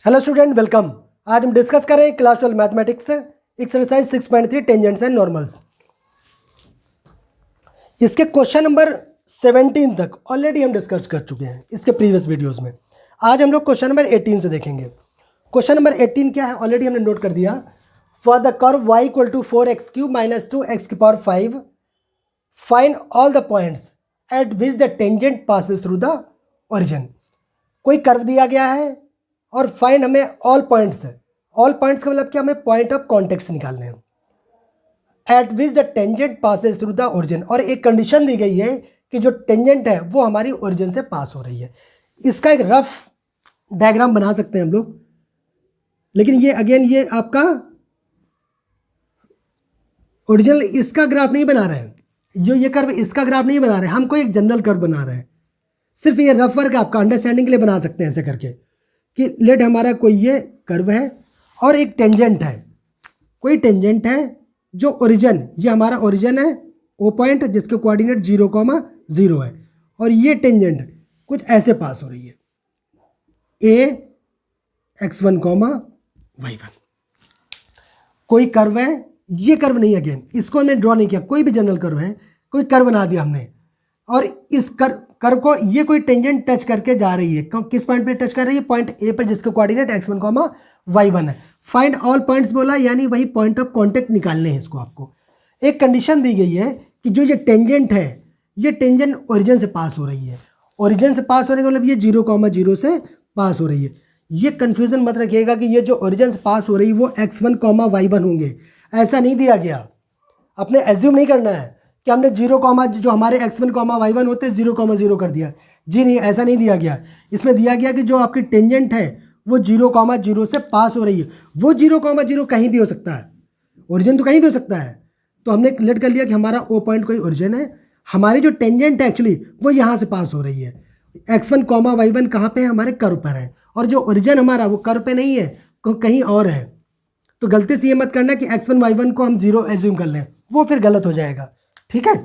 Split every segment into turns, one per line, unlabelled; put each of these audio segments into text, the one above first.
Hello student, welcome. आज हम discuss करें class 12 mathematics exercise 6.3 tangents and normals. इसके क्वेश्चन नंबर 17 तक ऑलरेडी हम डिस्कस कर चुके हैं इसके प्रीवियस वीडियोस में। आज हम लोग क्वेश्चन नंबर 18 से देखेंगे। क्वेश्चन नंबर 18 क्या है, ऑलरेडी हमने नोट कर दिया। For the curve y equal to 4x³ minus 2x⁵ find all the points at which the tangent passes through the origin. कोई कर्व दिया गया है और फाइंड हमें ऑल पॉइंट्स है। ऑल पॉइंट्स का मतलब क्या, हमें पॉइंट ऑफ कॉन्टेक्ट निकालने हैं at which the tangent passes through the origin. और एक कंडीशन दी गई है कि जो टेंजेंट है वो हमारी ओरिजिन से पास हो रही है। इसका एक रफ डायग्राम बना सकते हैं हम लोग, लेकिन ये अगेन ये आपका ओरिजिनल इसका ग्राफ नहीं बना रहे हैं, जो ये कर्व इसका ग्राफ नहीं बना रहे हैं, हमको एक जनरल कर्व बना रहे हैं। सिर्फ ये रफ वर्क आपका अंडरस्टैंडिंग के लिए बना सकते हैं ऐसे करके कि लेट हमारा कोई ये कर्व है और एक टेंजेंट है, कोई टेंजेंट है जो ओरिजिन, ये हमारा ओरिजिन है ओ पॉइंट जिसके कोऑर्डिनेट 0,0 है, और ये टेंजेंट कुछ ऐसे पास हो रही है a x1, y1। कोई कर्व है, ये कर्व नहीं, अगेन इसको हमने ड्रॉ नहीं किया, कोई भी जनरल कर्व है, कोई कर्व बना दिया हमने, और इस कर्व को ये कोई टेंजेंट टच करके जा रही है। किस पॉइंट पे टच कर रही है? पॉइंट ए पर जिसके कोऑर्डिनेट x1, y1 है। फाइंड ऑल पॉइंट्स बोला, यानी वही पॉइंट ऑफ कांटेक्ट निकालने हैं इसको। आपको एक कंडीशन दी गई है कि जो ये टेंजेंट है, ये टेंजेंट ओरिजिन से पास हो रही है। ओरिजिन से पास होने का मतलब ये 0,0 से पास हो रही है। ये कंफ्यूजन मत रखिएगा कि ये जो ओरिजिन से पास हो रही है वो x1, y1 होंगे, ऐसा नहीं दिया गया। अपने एज्यूम नहीं करना है कि हमने 0, जो हमारे x1, y1 होते हैं 0,0 कर दिया। जी नहीं, ऐसा नहीं दिया गया। इसमें दिया गया कि जो आपकी टेंजेंट है वो 0,0 से पास हो रही है। वो 0,0 कहीं भी हो सकता है, ओरिजिन तो कहीं भी हो सकता है। तो हमने लेट कर लिया कि हमारा ओ पॉइंट कोई ओरिजिन है, हमारी जो टेंजेंट है एक्चुअली वो यहाँ से पास हो रही है। x1, y1 कहाँ पे है? हमारे कर्व पर है, और जो ओरिजिन हमारा वो कर्व पे नहीं है, कहीं और है। तो गलती से ये मत करना कि x1, y1 को हम 0 एज्यूम कर लें, वो फिर गलत हो जाएगा। ठीक है,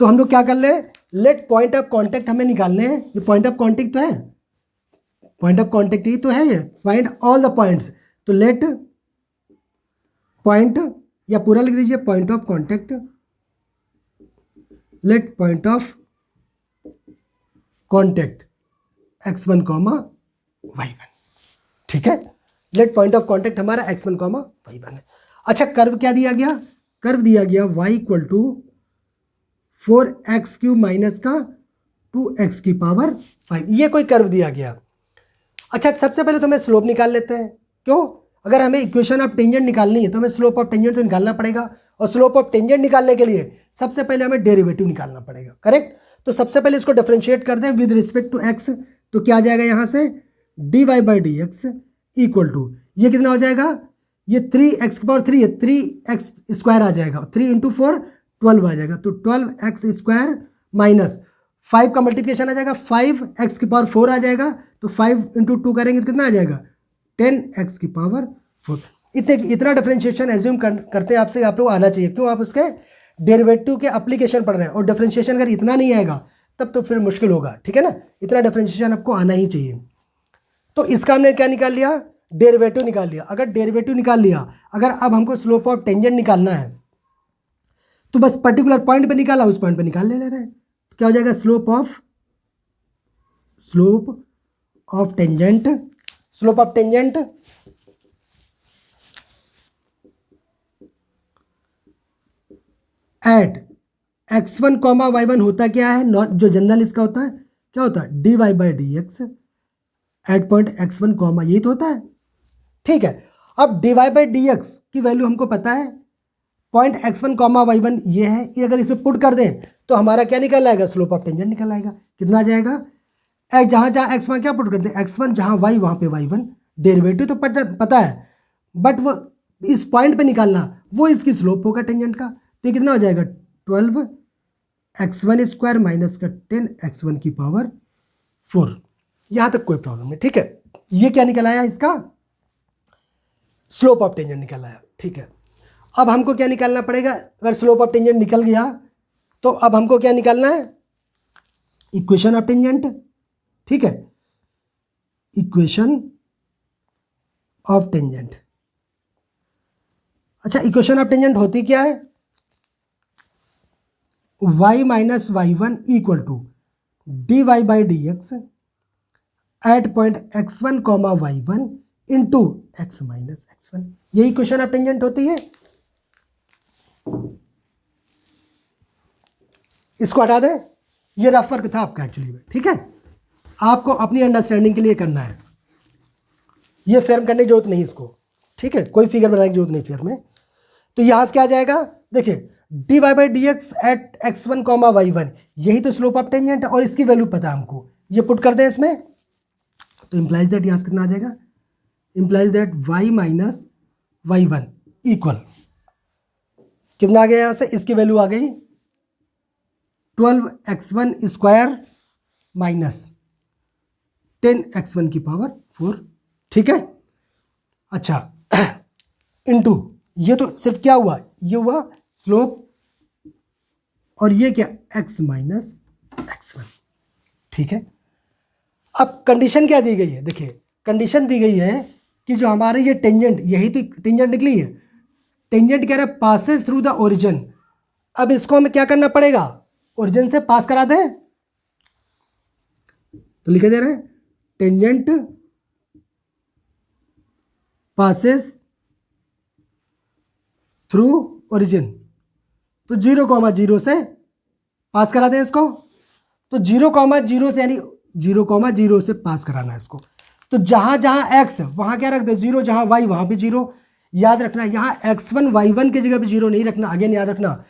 तो हम लोग क्या कर ले, लेट पॉइंट ऑफ कांटेक्ट हमें निकालने हैं। ये पॉइंट ऑफ कांटेक्ट तो है, पॉइंट ऑफ कांटेक्ट ही तो है ये। फाइंड ऑल द पॉइंट्स, तो लेट पॉइंट, या पूरा लिख दीजिए point of contact, let point of contact x1, y1। ठीक है, लेट पॉइंट ऑफ कांटेक्ट हमारा x1, y1 है। अच्छा, कर्व क्या दिया गया? कर्व दिया गया y equal to 4x³ minus का 2x⁵ ये कोई कर्व दिया गया। अच्छा, सबसे पहले तो हमें स्लोप निकाल लेते हैं। क्यों? अगर हमें इक्वेशन ऑफ टेंजेंट निकालनी है तो हमें स्लोप ऑफ टेंजेंट तो निकालना पड़ेगा, और स्लोप ऑफ टेंजेंट निकालने के लिए सबसे पहले हमें डेरिवेटिव निकालना पड़ेगा। करेक्ट? तो सबसे पहले इसको डिफरेंशिएट कर दें विद रिस्पेक्ट टू x। तो क्या आ जाएगा यहाँ से? dy/dx इक्वल टू, ये कितना हो जाएगा? ये 3x⁵ है, 3x² आ जाएगा, 3 × 4 12 आ जाएगा। तो 12x² माइनस 5 का मल्टीप्लिकेशन आ जाएगा, 5x⁴ आ जाएगा। तो 5 × 2 करेंगे तो कितना आ जाएगा? 10x⁴। इतना डिफरेंशिएशन एज्यूम करते हैं आपसे, आप लोग आना चाहिए। क्यों? आप उसके डेरिवेटिव के एप्लीकेशन पढ़ रहे हैं, और डिफरेंशिएशन अगर इतना नहीं आएगा तब तो फिर मुश्किल होगा। ठीक है ना, इतना डिफरेंशिएशन आपको आना ही चाहिए। तो इसका हमने क्या निकाल लिया? डेरिवेटिव निकाल लिया। अगर डेरिवेटिव निकाल लिया, अगर अब हमको स्लोप ऑफ टेंजेंट निकालना है तो बस पर्टिकुलर पॉइंट पे निकाला, उस पॉइंट पे निकाल ले रहे हैं। तो क्या हो जाएगा? Slope of tangent, slope of tangent eight x1, y1 होता क्या है? जो जनरल इसका होता है, क्या होता है? dy/dx एट पॉइंट x1, यही तो होता है। ठीक है, अब dy/dx की वैल्यू हमको पता है, पॉइंट x1, y1 ये है। ये अगर इसमें पुट कर दें तो हमारा क्या निकल आएगा? स्लोप ऑफ टेंजेंट निकल आएगा। कितना आ जाएगा? जहाँ x वहाँ क्या पुट कर दें? x1 जहाँ y वहाँ पे y1। डेरिवेटिव तो पता है, बट वो इस पॉइंट पे निकालना, वो इसकी स्लोप होगा टेंजेंट का। तो ये कितना हो जाएगा? 12x1² माइनस का 10x1⁴। यहाँ तक कोई प्रॉब्लम नहीं। ठीक है, ये क्या निकल आया? इसका स्लोप ऑफ टेंजेंट निकल आया। ठीक है, अब हमको क्या निकालना पड़ेगा? अगर स्लोप ऑफ टेंजेंट निकल गया तो अब हमको क्या निकालना है? Equation of tangent. ठीक है, इक्वेशन ऑफ टेंजेंट। अच्छा, इक्वेशन ऑफ टेंजेंट होती क्या है? y minus y one equal to d y by d x at point x1 comma y one into x minus x one. यही equation of tangent होती है। इसको हटा दें, ये रफ वर्क था आपका एक्चुअली में, ठीक है। आपको अपनी अंडरस्टैंडिंग के लिए करना है, ये फेयर करने की जरूरत नहीं इसको, ठीक है। कोई फिगर बनाने की जरूरत नहीं फेयर में। तो यहां से क्या आ जाएगा? देखिए, d y by d x at x one comma y one, यही तो स्लोप ऑफ टेंजेंट है और इसकी वैल्यू पता है हमको। ये पुट कर दें इसमें, तो इंप्लाइज दैट यहां से कितना आ जाएगा? Implies that y minus y one equal कितना आ गया यहां से? इसकी वैल्यू आ गई 12x1 स्क्वायर माइनस 10x1 की पावर 4, ठीक है। अच्छा, इनटू ये तो सिर्फ क्या हुआ? ये हुआ स्लोप, और ये क्या? x माइनस x1, ठीक है। अब कंडीशन क्या दी गई है? देखिए, कंडीशन दी गई है कि जो हमारे ये टेंजेंट, यही तो टेंजेंट निकली है। टेंजेंट कह रहा है पासेस थ्रू द ओरिजिन। अब इसको हमें क्या करना पड़ेगा? ओरिजिन से पास करा दें, तो लिखे दे रहे हैं टेंजेंट पासेस थ्रू ओरिजिन, तो 0,0 से पास करा दें इसको। तो 0,0 से, यानी 0,0 से पास कराना है इसको। तो जहां जहां x वहां क्या रख दे? 0, जहां y वहां भी 0। याद रखना, यहां x1 y1 की जगह पे 0 नहीं रखना। अगेन याद रखना,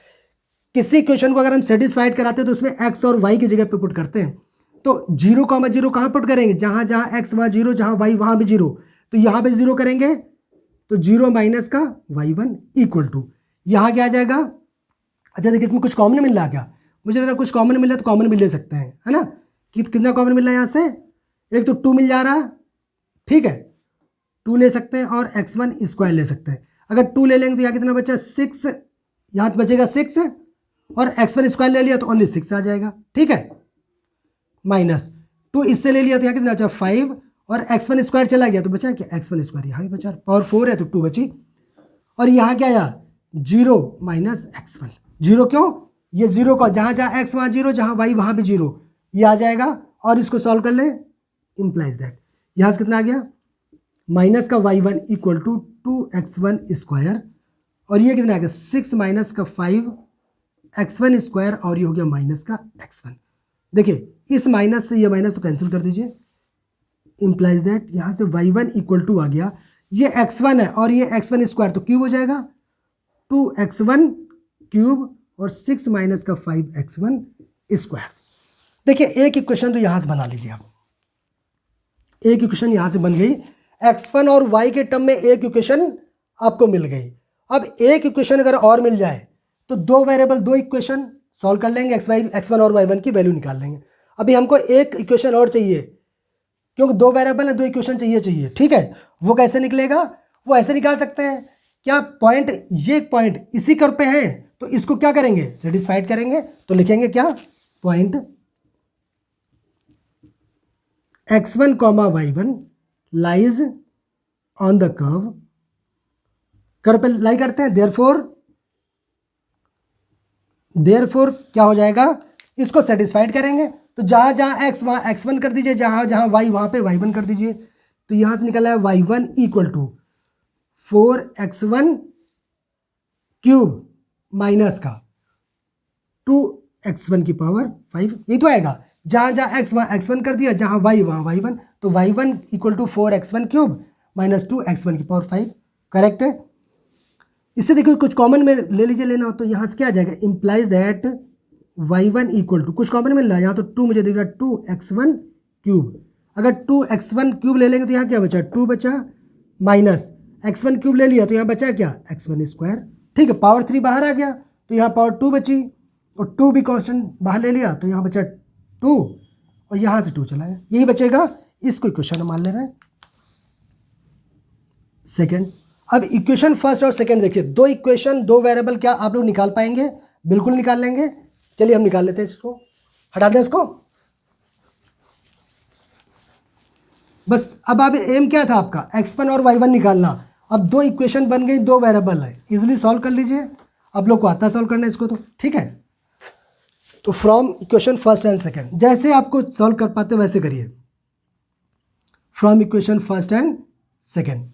किसी क्वेश्चन को अगर हम सेटिस्फाइड कराते हैं तो उसमें x और y की जगह पे पुट करते हैं। तो 0,0 कहां पुट करेंगे? जहां जहां x वहां 0, जहां y वहां भी 0। तो यहां पे 0 करेंगे, तो 0 माइनस का y1 इक्वल टू यहां क्या आ जाएगा? अच्छा देखिए, इसमें कुछ कॉमन मिल रहा है क्या? मुझे लग रहा है कुछ कॉमन मिल रहा है, तो कॉमन भी ले सकते हैं, है ना। कितना कॉमन मिल रहा है यहां से? एक तो 2 मिल जा रहा है, ठीक है, 2 ले सकते हैं, और x1 स्क्वायर ले सकते हैं। अगर 2 ले लेंगे तो यहाँ कितना बचा? 6, यहाँ बचेगा 6, और x1 स्क्वायर ले लिया तो ओनली 6 आ जाएगा, ठीक है। माइनस 2 इससे ले लिया तो यहाँ कितना बचा? 5, और x1 स्क्वायर चला गया तो बचा क्या? x1 स्क्वायर यहाँ भी बचा, पावर 4 है तो 2 बची। और यहाँ क्या आया? 0 माइनस x1। 0 क्यों? ये 0 का जहाँ जहाँ x वहाँ 0, जहाँ y वहाँ भी 0, ये आ जाएगा। और इसको सॉल्व कर ले, इंप्लाइज दैट यहाँ से कितना आ गया? माइनस का y1 equal to 2x1 square, और ये कितना आ गया? 6 माइनस का 5x1 स्क्वायर, और ये हो गया माइनस का x1। देखिए, इस माइनस से ये माइनस तो कैंसिल कर दीजिए, इंप्लाइज दैट यहाँ से y1 इक्वल टू आ गया, ये x1 है और ये x1 स्क्वायर, तो क्यूब हो जाएगा 2x1 क्यूब, और 6 माइनस का 5x1 स्क्वायर। देखिए, एक इक्वेशन तो यहां से बना लीजिए आप, एक इक्वेशन यहां से बन गई। x1 और y के टर्म में एक इक्वेशन आपको मिल गई। अब एक इक्वेशन अगर और मिल जाए तो दो वेरिएबल, दो इक्वेशन सॉल्व कर लेंगे, x1 और y1 की वैल्यू निकाल लेंगे। अभी हमको एक इक्वेशन और चाहिए, क्योंकि दो वेरिएबल है, दो इक्वेशन चाहिए, ठीक है। वो कैसे निकलेगा? वो ऐसे निकाल सकते हैं, क्या पॉइंट, ये पॉइंट इसी कर्व पे है, तो इसको क्या करेंगे? सेटिस्फाइड करेंगे। तो लिखेंगे क्या? Point x1 comma y1 lies on the curve पे लाई करते हैं। देयरफॉर क्या हो जाएगा? इसको सेटिस्फाइड करेंगे, तो जहां जहां x वहां x1 कर दीजिए, जहां जहां y वहां पे y1 कर दीजिए। तो यहां से निकला है y1 equal to 4x1 cube minus का 2x1 की पावर 5, यही तो आएगा। जहां जहां x वहां x1 कर दिया, जहां y वहां y1, तो y1 equal to 4x1 cube minus 2x1 की पावर 5, करेक्ट है। इससे देखिए, कुछ कॉमन में ले लीजिए, लेना हो तो यहां से क्या आ जाएगा? Implies that y1 equal to, कुछ कॉमन मिल रहा है यहाँ, तो 2 मुझे दिख रहा है 2x1 क्यूब। अगर 2x1 क्यूब ले लेंगे तो यहाँ क्या बचा? 2 बचा, माइनस x1 क्यूब ले लिया तो यहाँ बचा क्या? x1 स्क्वायर, ठीक है। पावर 3 बाहर आ गया तो यहाँ पावर 2 बची, और 2 भी कांस्टेंट बाहर ले लिया तो यहाँ बचा 2, और यहाँ से 2 चला गया, यही बचेगा। इसको इक्वेशन मान ले रहे हैं सेकेंड। अब इक्वेशन फर्स्ट और सेकेंड देखिए, दो इक्वेशन, दो वेरिएबल, क्या आप लोग निकाल पाएंगे? बिल्कुल निकाल लेंगे। चलिए हम निकाल लेते हैं, इसको हटा दें इसको। बस अब आप एम क्या था आपका, x1 और y1 निकालना। अब दो इक्वेशन बन गई, दो वेरिएबल है, इजीली सॉल्व कर लीजिए। अब लोग को आता सॉल्व करना है इसको, तो ठीक है। तो from equation first and second, जैसे आपको सॉल्व कर पाते वैसे करिए। From equation first and second,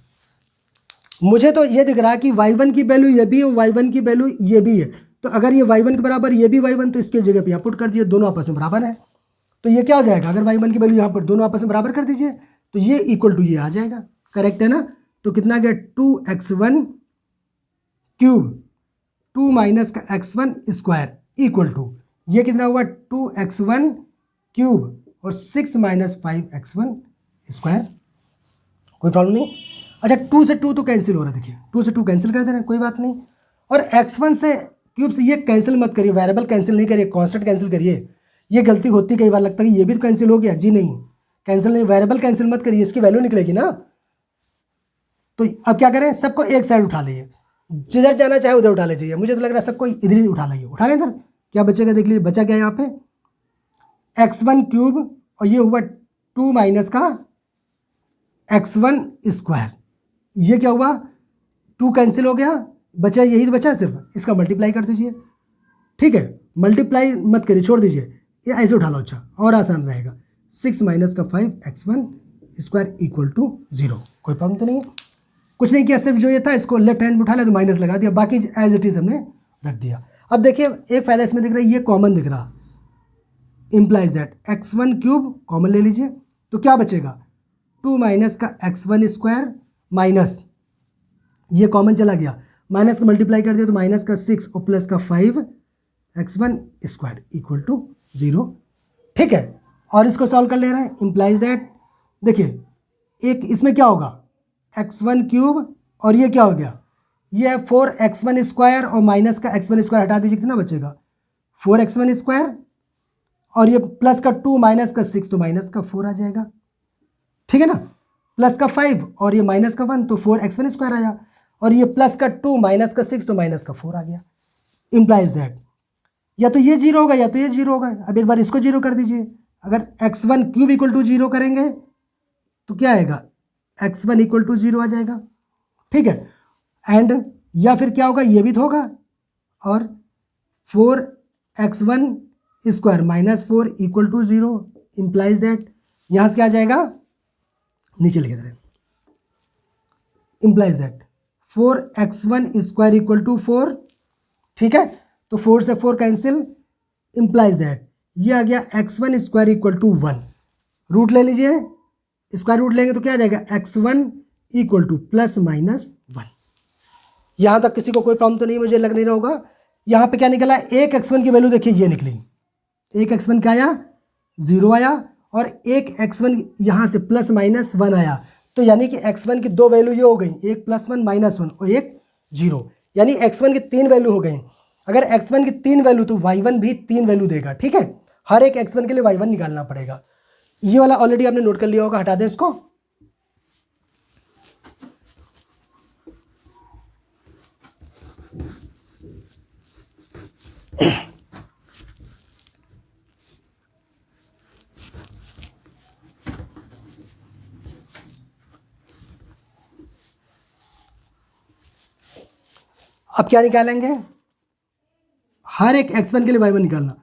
मुझे तो ये दिख रहा है कि y1 की वैल्यू ये भी है, y1 की वैल्यू ये भी है। तो अगर ये y1 के बराबर ये भी y1, तो इसके जगह पे यहाँ पुट कर दिए, दोनों आपस में बराबर है। तो ये क्या हो जाएगा, अगर y1 की वैल्यू यहाँ पर दोनों आपस में बराबर कर दीजिए तो ये इक्वल टू ये आ जाएगा, करेक्ट है ना। तो कितना गया, 2x1 क्यूब 2 माइनस का x1 स्क्वायर इक्वल टू ये कितना हुआ, 2x1 क्यूब और 6 माइनस 5x1 स्क्वायर। कोई प्रॉब्लम नहीं। अच्छा 2 से 2 तो कैंसिल हो रहा है, देखिए 2 से 2 कैंसिल कर दे रहे हैं, कोई बात नहीं। और x1 से क्यूब से ये कैंसिल मत करिए, वेरिएबल कैंसिल नहीं करिए, कांस्टेंट कैंसिल करिए। ये गलती होती कई बार, लगता है कि ये भी तो कैंसिल हो गया, जी नहीं, कैंसिल नहीं, वेरिएबल कैंसिल मत करिए, इसकी वैल्यू निकलेगी ना। तो अब क्या करें, सबको एक साइड उठा लीजिए, जिधर जाना चाहे उधर उठा लीजिए। मुझे तो लग रहा है सबको इधर ही उठा लीजिए, उठा लें इधर। क्या बचेगा देख लीजिए, बचा क्या यहाँ पे, x1 क्यूब और ये हुआ 2 माइनस का x1 स्क्वायर। ये क्या हुआ, 2 कैंसिल हो गया, बचा यही तो बचा, सिर्फ इसका मल्टीप्लाई कर दीजिए, ठीक है। मल्टीप्लाई मत करिए, छोड़ दीजिए, ये ऐसे उठा लो, अच्छा और आसान रहेगा। 6 माइनस का 5x1 स्क्वायर इक्वल टू 0। कोई प्रॉब्लम तो नहीं है, कुछ नहीं किया, सिर्फ जो ये था इसको लेफ्ट हैंड में उठा लिया तो माइनस लगा दिया, बाकी एज इट इज हमने रख दिया। अब देखिए एक फायदा इसमें दिख रहा है, ये कॉमन दिख रहा, implies that x1 cube common ले लीजिए, तो क्या बचेगा, 2 माइनस का x1 स्क्वायर माइनस ये कॉमन चला गया, माइनस का मल्टीप्लाई कर दिया तो माइनस का 6 और प्लस का 5x1 स्क्वायर इक्वल टू 0, ठीक है। और इसको सॉल्व कर ले रहे हैं, इंप्लाइज दैट, देखिए एक इसमें क्या होगा, x1 क्यूब और ये क्या हो गया, ये है 4x1 स्क्वायर और माइनस का x1 स्क्वायर हटा दीजिए, कितना बचेगा 4x1 स्क्वायर और ये प्लस का 2 माइनस का 6 तो माइनस का 4 आ जाएगा, ठीक है ना, प्लस का 5 और ये माइनस का 1 तो 4x1 स्क्वायर आया, और ये प्लस का 2 माइनस का 6 तो माइनस का 4 आ गया। इंप्लाइज दैट या तो ये 0 होगा या तो ये 0 होगा। अब एक बार इसको 0 कर दीजिए, अगर x1 क्यूब इक्वल टू 0 करेंगे तो क्या आएगा, x1 इक्वल टू 0 आ जाएगा, ठीक है। एंड या फिर क्या होगा, ये भी तो होगा, और 4x1 square minus 4 equal to 0, implies that यहाँ से क्या आ जाएगा, नीचे लिखे दे, implies that 4x1 square equal to 4, ठीक है। तो 4 से 4 कैंसिल, इंप्लाइज दैट ये आ गया x1 square equal to 1, root ले लीजिए, स्क्वायर रूट लेंगे तो क्या आ जाएगा, x1 equal to plus minus 1। यहाँ तक किसी को कोई प्रॉब्लम तो नहीं, मुझे लग नहीं रहा होगा। यहाँ पे क्या निकला, एक x1 की वैल्यू देखिए ये निकली, एक x1 क्या आया, 0 आया, और एक x1 यहाँ से प्लस माइनस 1 आया। तो यानी कि x1 की दो वैल्यू ये हो गई, एक +1 -1 और एक 0, यानी x1 की 3 वैल्यू हो गई। अगर x1 की 3 वैल्यू तो y1 भी 3 वैल्यू देगा, ठीक है। हर एक x1 के लिए y1 निकालना पड़ेगा। ये वाला ऑलरेडी आपने नोट कर लिया होगा, हटा दें इसको। अब क्या निकालेंगे, हर एक x1 के लिए y1 निकालना।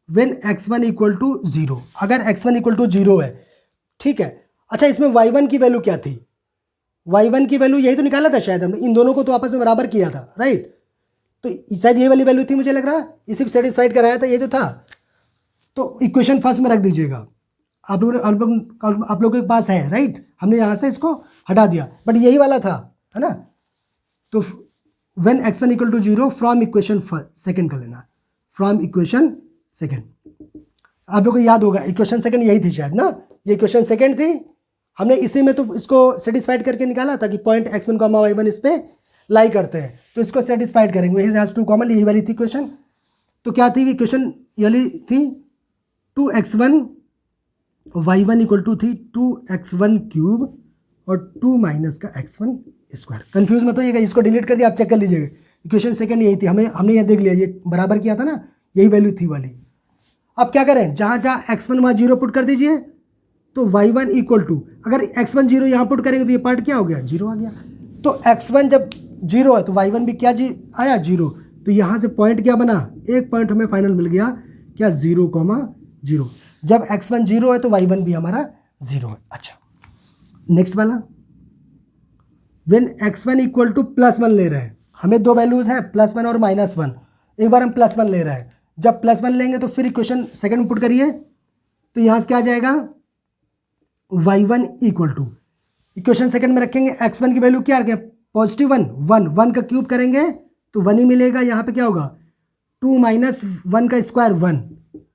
व्हेन x1 इक्वल टू 0, अगर x1 इक्वल टू 0 है, ठीक है। अच्छा इसमें y1 की वैल्यू क्या थी, y1 की वैल्यू यही तो निकाला था शायद हमने, इन दोनों को तो आपस में बराबर किया था, राइट। तो शायद ये वाली वैल्यू थी, मुझे लग रहा है इसी को सेटिस्फाइड कराया था, ये तो था। तो इक्वेशन फर्स्ट में रख दीजिएगा, आप लोगों के पास है, राइट। हमने यहाँ से इसको हटा दिया, बट यही वाला था, है ना। तो when x1 equal to 0 from equation second कर लेना, फ्रॉम इक्वेशन सेकंड। आप लोगों को याद होगा इक्वेशन सेकंड यही थी शायद ना, ये इक्वेशन सेकंड थी। हमने इसी में तो इसको सेटिस्फाइड करके निकाला था कि पॉइंट x1, y1 इस पे लाई करते हैं, तो इसको सेटिस्फाइड करेंगे। वही हैज़ टू कॉमन, यही वाली थी इक्वेशन। तो क्या थी इक्वेशन, ये वाली थी 2x1 y1 इक्वल टू थी 2x1 क्यूब और 2 माइनस का x1 स्क्वायर। कन्फ्यूज मत होइएगा, इसको डिलीट कर दिया, आप चेक कर लीजिएगा। इक्वेशन सेकंड यही थी, हमने यह देख लिया, ये बराबर किया था ना, यही वैल्यू थी वाली। अब क्या करें, जहाँ जहाँ x1 वहाँ 0 पुट कर दीजिए, तो y1 इक्वल टू, अगर x1 जीरो यहाँ पुट करेंगे तो ये पार्ट क्या हो गया, जीरो आ गया। तो x1 जब जीरो है तो y1 भी क्या आया, जीरो। तो यहाँ से पॉइंट क्या बना, एक पॉइंट हमें फाइनल मिल गया, क्या, 0,0। जब x1 जीरो है तो y1 भी हमारा जीरो है। अच्छा, नेक्स्ट वाला, व्हेन x1 इक्वल टू +1 ले रहे हैं, हमें दो वैल्यूज हैं +1 और -1। एक बार हम +1 ले रहे हैं, जब +1 लेंगे तो फिर इक्वेशन सेकंड में पुट करिए, तो यहाँ से क्या आ जाएगा, y1 equal to, equation second में रखेंगे, x1 की वैल्यू क्या रखें, +1, 1 का क्यूब करेंगे तो 1 ही मिलेगा। यहाँ पे क्या होगा, 2 - 1 का स्क्वायर 1,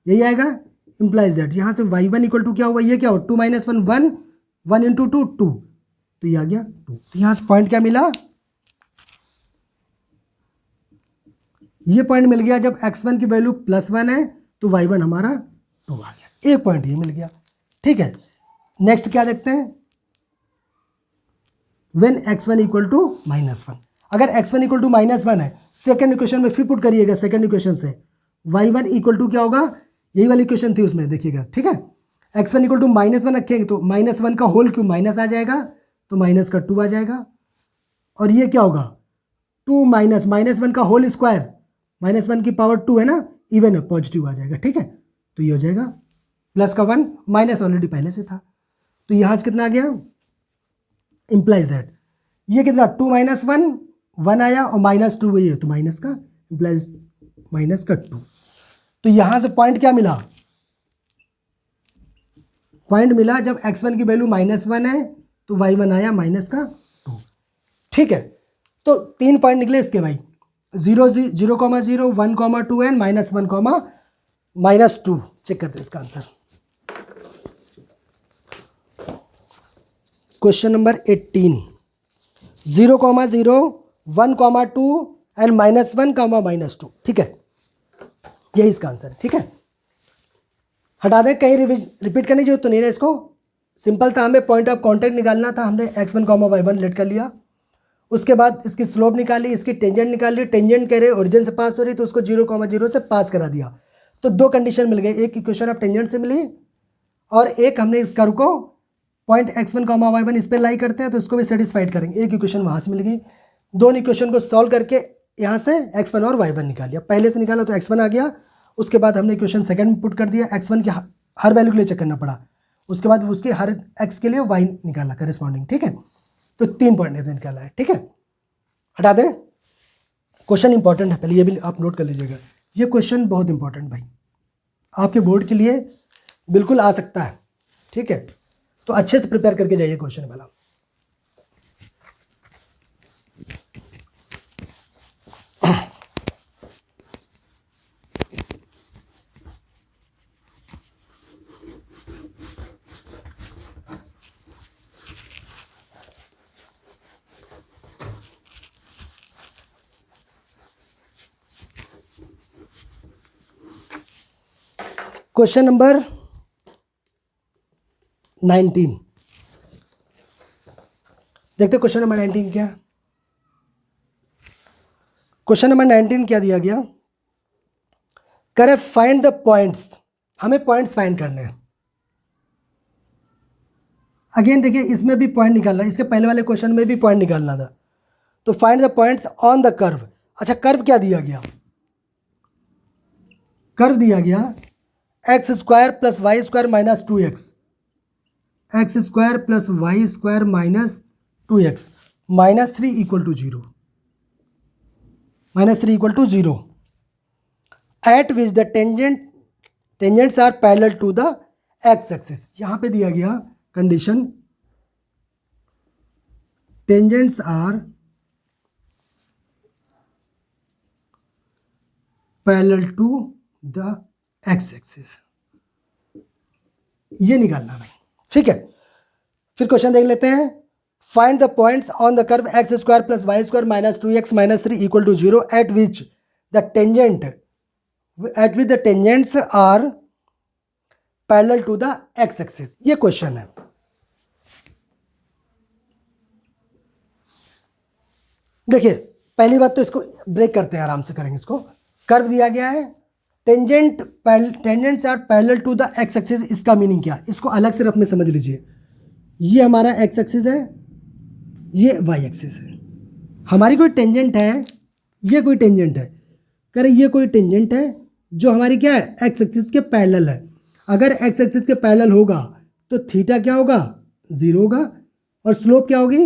यही आएगा, इंप्लाइज दैट। यहाँ से y1 इक्वल टू क्या हुआ, ये क्या हो, 2 - 1 1, 1 × 2 2, तो ये आ गया 2। तो यहाँ से पॉइंट क्या मिला, ये पॉइंट मिल गया, जब x1 की वैल्यू +1 है तो y1 हमारा 2 आ गया, एक पॉइंट ये मिल गया। ठीक है, नेक्स्ट क्या देखते हैं, व्हेन x1 इक्वल टू -1, अगर x1 इक्वल टू -1 है, सेकंड इक्वेशन में फिर पुट करिएगा, सेकंड इक्वेशन से y1 इक्वल टू क्या होगा, यही वाली इक्वेशन थी उसमें, देखिएगा। ठीक है, x1 इक्वल टू -1 रखेंगे तो -1 का होल क्यूब माइनस आ जाएगा, तो माइनस का 2 आ जाएगा। और ये क्या होगा, 2 - -1 का होल स्क्वायर, -1 की पावर 2 है ना, इवन है, पॉजिटिव आ जाएगा। ठीक है, तो ये हो जाएगा प्लस का 1, माइनस ऑलरेडी पहले से था, तो यहाँ से कितना आ गया, इंप्लाइज दैट, ये कितना, 2 - 1, 1 आया, और -2 वही है, तो माइनस का, इंप्लाइज माइनस का 2। तो यहाँ से पॉइंट क्या मिला, पॉइंट मिला जब x1 की वैल्यू -1 है तो y1 आया -2। ठीक है, तो 3 पॉइंट निकले इसके भाई, 0, 0,0, 1,2 एंड -1, -2। चेक करते हैं इसका आंसर। Question number 18, 0,0, 1,2 and -1, -2। ठीक है, यही इसका आंसर है। ठीक है, हटा दें, कहीं रिपीट करने की जरूरत तो नहीं है इसको, सिंपल था, हमें पॉइंट ऑफ कांटेक्ट निकालना था, हमने x1, y1 लेट कर लिया, उसके बाद इसकी स्लोप निकाली, इसकी टेंजेंट निकाली, टेंजेंट कह रहे ओरिजिन से पास हो रही तो उसको 0,0 से पास करा दिया। तो दो कंडीशन मिल गई, एक इक्वेशन ऑफ टेंजेंट से मिली, और एक हमने इस कर्व को पॉइंट x1, y1 इस पर लाई करते हैं तो इसको भी सेटिस्फाइड करेंगे, एक इक्वेशन वहाँ से मिल गई। दोनों इक्वेशन को सॉल्व करके यहाँ से x1 और y1 निकाल लिया, पहले से निकाला तो x1 आ गया, उसके बाद हमने इक्वेशन सेकंड में पुट कर दिया, x1 की हर वैल्यू के लिए चेक करना पड़ा, उसके बाद उसके हर x के लिए y निकाला करेस्पॉन्डिंग। ठीक है, तो 3 पॉइंट निकाला है। ठीक है, हटा दें, क्वेश्चन इंपॉर्टेंट है, पहले ये भी आप नोट कर लीजिएगा, ये क्वेश्चन बहुत इंपॉर्टेंट भाई, आपके बोर्ड के लिए बिल्कुल आ सकता है। ठीक है, तो अच्छे से प्रिपेयर करके जाइए क्वेश्चन वाला। क्वेश्चन नंबर 19 देखते, क्वेश्चन नंबर 19 क्या, क्वेश्चन नंबर 19 क्या दिया गया, करे फाइंड द पॉइंट्स, हमें पॉइंट्स फाइंड करने हैं। अगेन देखिए, इसमें भी पॉइंट निकालना, इसके पहले वाले क्वेश्चन में भी पॉइंट निकालना था, तो find the points on the curve. अच्छा, कर्व क्या दिया गया, कर्व दिया गया x² + y² - 2x, x² + y² - 2x, -3 = 0, -3 = 0, at which the tangents are parallel to the x axis। यहाँ पे दिया गया condition, tangents are parallel to the x axis, ये निकालना भाई। ठीक है, फिर क्वेश्चन देख लेते हैं, find the points on the curve x² + y² - 2x - 3 = 0 at which the tangents are parallel to the x axis। ये क्वेश्चन है। देखिए, पहली बात तो इसको ब्रेक करते हैं, आराम से करेंगे इसको। कर्व दिया गया है, tangents are parallel to the x axis, इसका मीनिंग क्या है, इसको अलग से रफ में समझ लीजिए। ये हमारा एक्स एक्सिस है, ये वाई एक्सिस है, हमारी कोई टेंजेंट है, ये कोई टेंजेंट है, करें ये कोई टेंजेंट है जो हमारी क्या है, एक्स एक्सिस के पैरेलल है। अगर एक्स एक्सिस के पैरेलल होगा तो थीटा क्या होगा, 0 होगा, और स्लोप क्या होगी,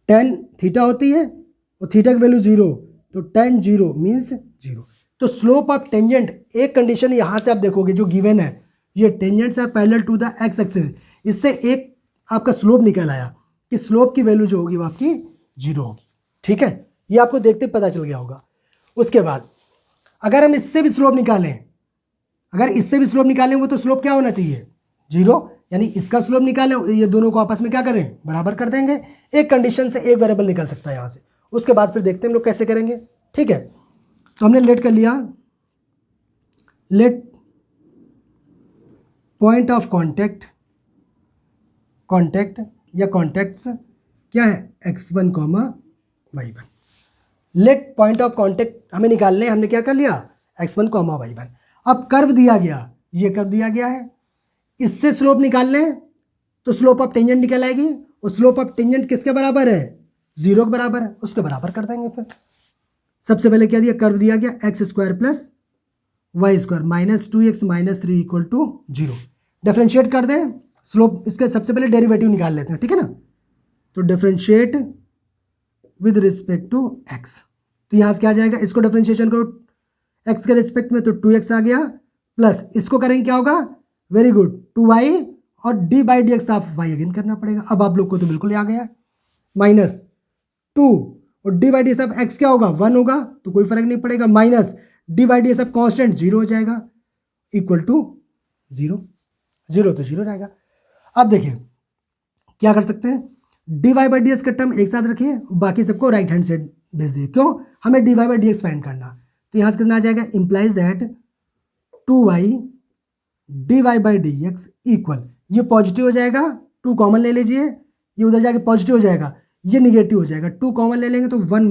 tan थीटा होती है और थीटा की वैल्यू 0, तो tan 0 मीन्स 0। तो स्लोप ऑफ टेंजेंट, एक कंडीशन यहाँ से आप देखोगे जो गिवन है, ये tangents are parallel to the x axis, इससे एक आपका स्लोप निकल आया कि स्लोप की वैल्यू जो होगी वो आपकी 0 होगी। ठीक है, ये आपको देखते पता चल गया होगा। उसके बाद अगर हम इससे भी स्लोप निकालें, अगर इससे भी स्लोप निकालें वो तो स्लोप क्या होना चाहिए, 0, यानी इसका स्लोप निकालें, ये दोनों को आपस में क्या करें, बराबर कर देंगे। एक कंडीशन से एक वेरिएबल निकल सकता है यहाँ से। उसके बाद फिर देखते हैं हम लोग कैसे करेंगे। ठीक है, तो हमने लेट कर लिया, लेट पॉइंट ऑफ कॉन्टैक्ट या कॉन्टैक्ट्स क्या है, x1, y1। Let point of contact हमें निकालने, हमने क्या कर लिया, x1, y1। अब कर्व दिया गया, ये कर्व दिया गया है, इससे स्लोप निकालने तो स्लोप ऑफ टेंजेंट निकल आएगी, और स्लोप ऑफ टेंजेंट किसके बराबर है, 0 के बराबर है, उसके बराबर कर देंगे। फिर सबसे पहले क्या दिया, कर्व दिया गया x² + y² -2x - 3 = 0। डिफरेंशिएट कर दें, स्लोप इसके सबसे पहले डेरिवेटिव निकाल लेते हैं। ठीक है ना, तो differentiate with respect to x, तो यहाँ से क्या आ जाएगा, इसको डिफरेंशिएशन करो x के रिस्पेक्ट में, तो 2x आ गया, प्लस इसको करेंगे क्या होगा, वेरी गुड, 2y, और d/dx ऑफ y अगेन करना पड़ेगा। अब आप लोग को तो बिल्कुल आ गया, -2 और d/dx ऑफ x क्या होगा, 1 होगा, तो कोई फर्क नहीं पड़ेगा, माइनस d/dx ऑफ कांस्टेंट 0 हो जाएगा, इक्वल टू 0, 0 तो 0 रहेगा। अब देखिए क्या कर सकते हैं, dy/dx का टर्म एक साथ रखिए, बाकी सबको राइट हैंड साइड भेज दिए, क्यों, हमें dy/dx फाइंड करना। तो यहाँ से कितना आ जाएगा, implies that 2y dy/dx equal, ये पॉजिटिव हो जाएगा, 2 कॉमन ले लीजिए, ये उधर जाके पॉजिटिव हो जाएगा, ये निगेटिव हो जाएगा, 2 कॉमन ले लेंगे तो 1 -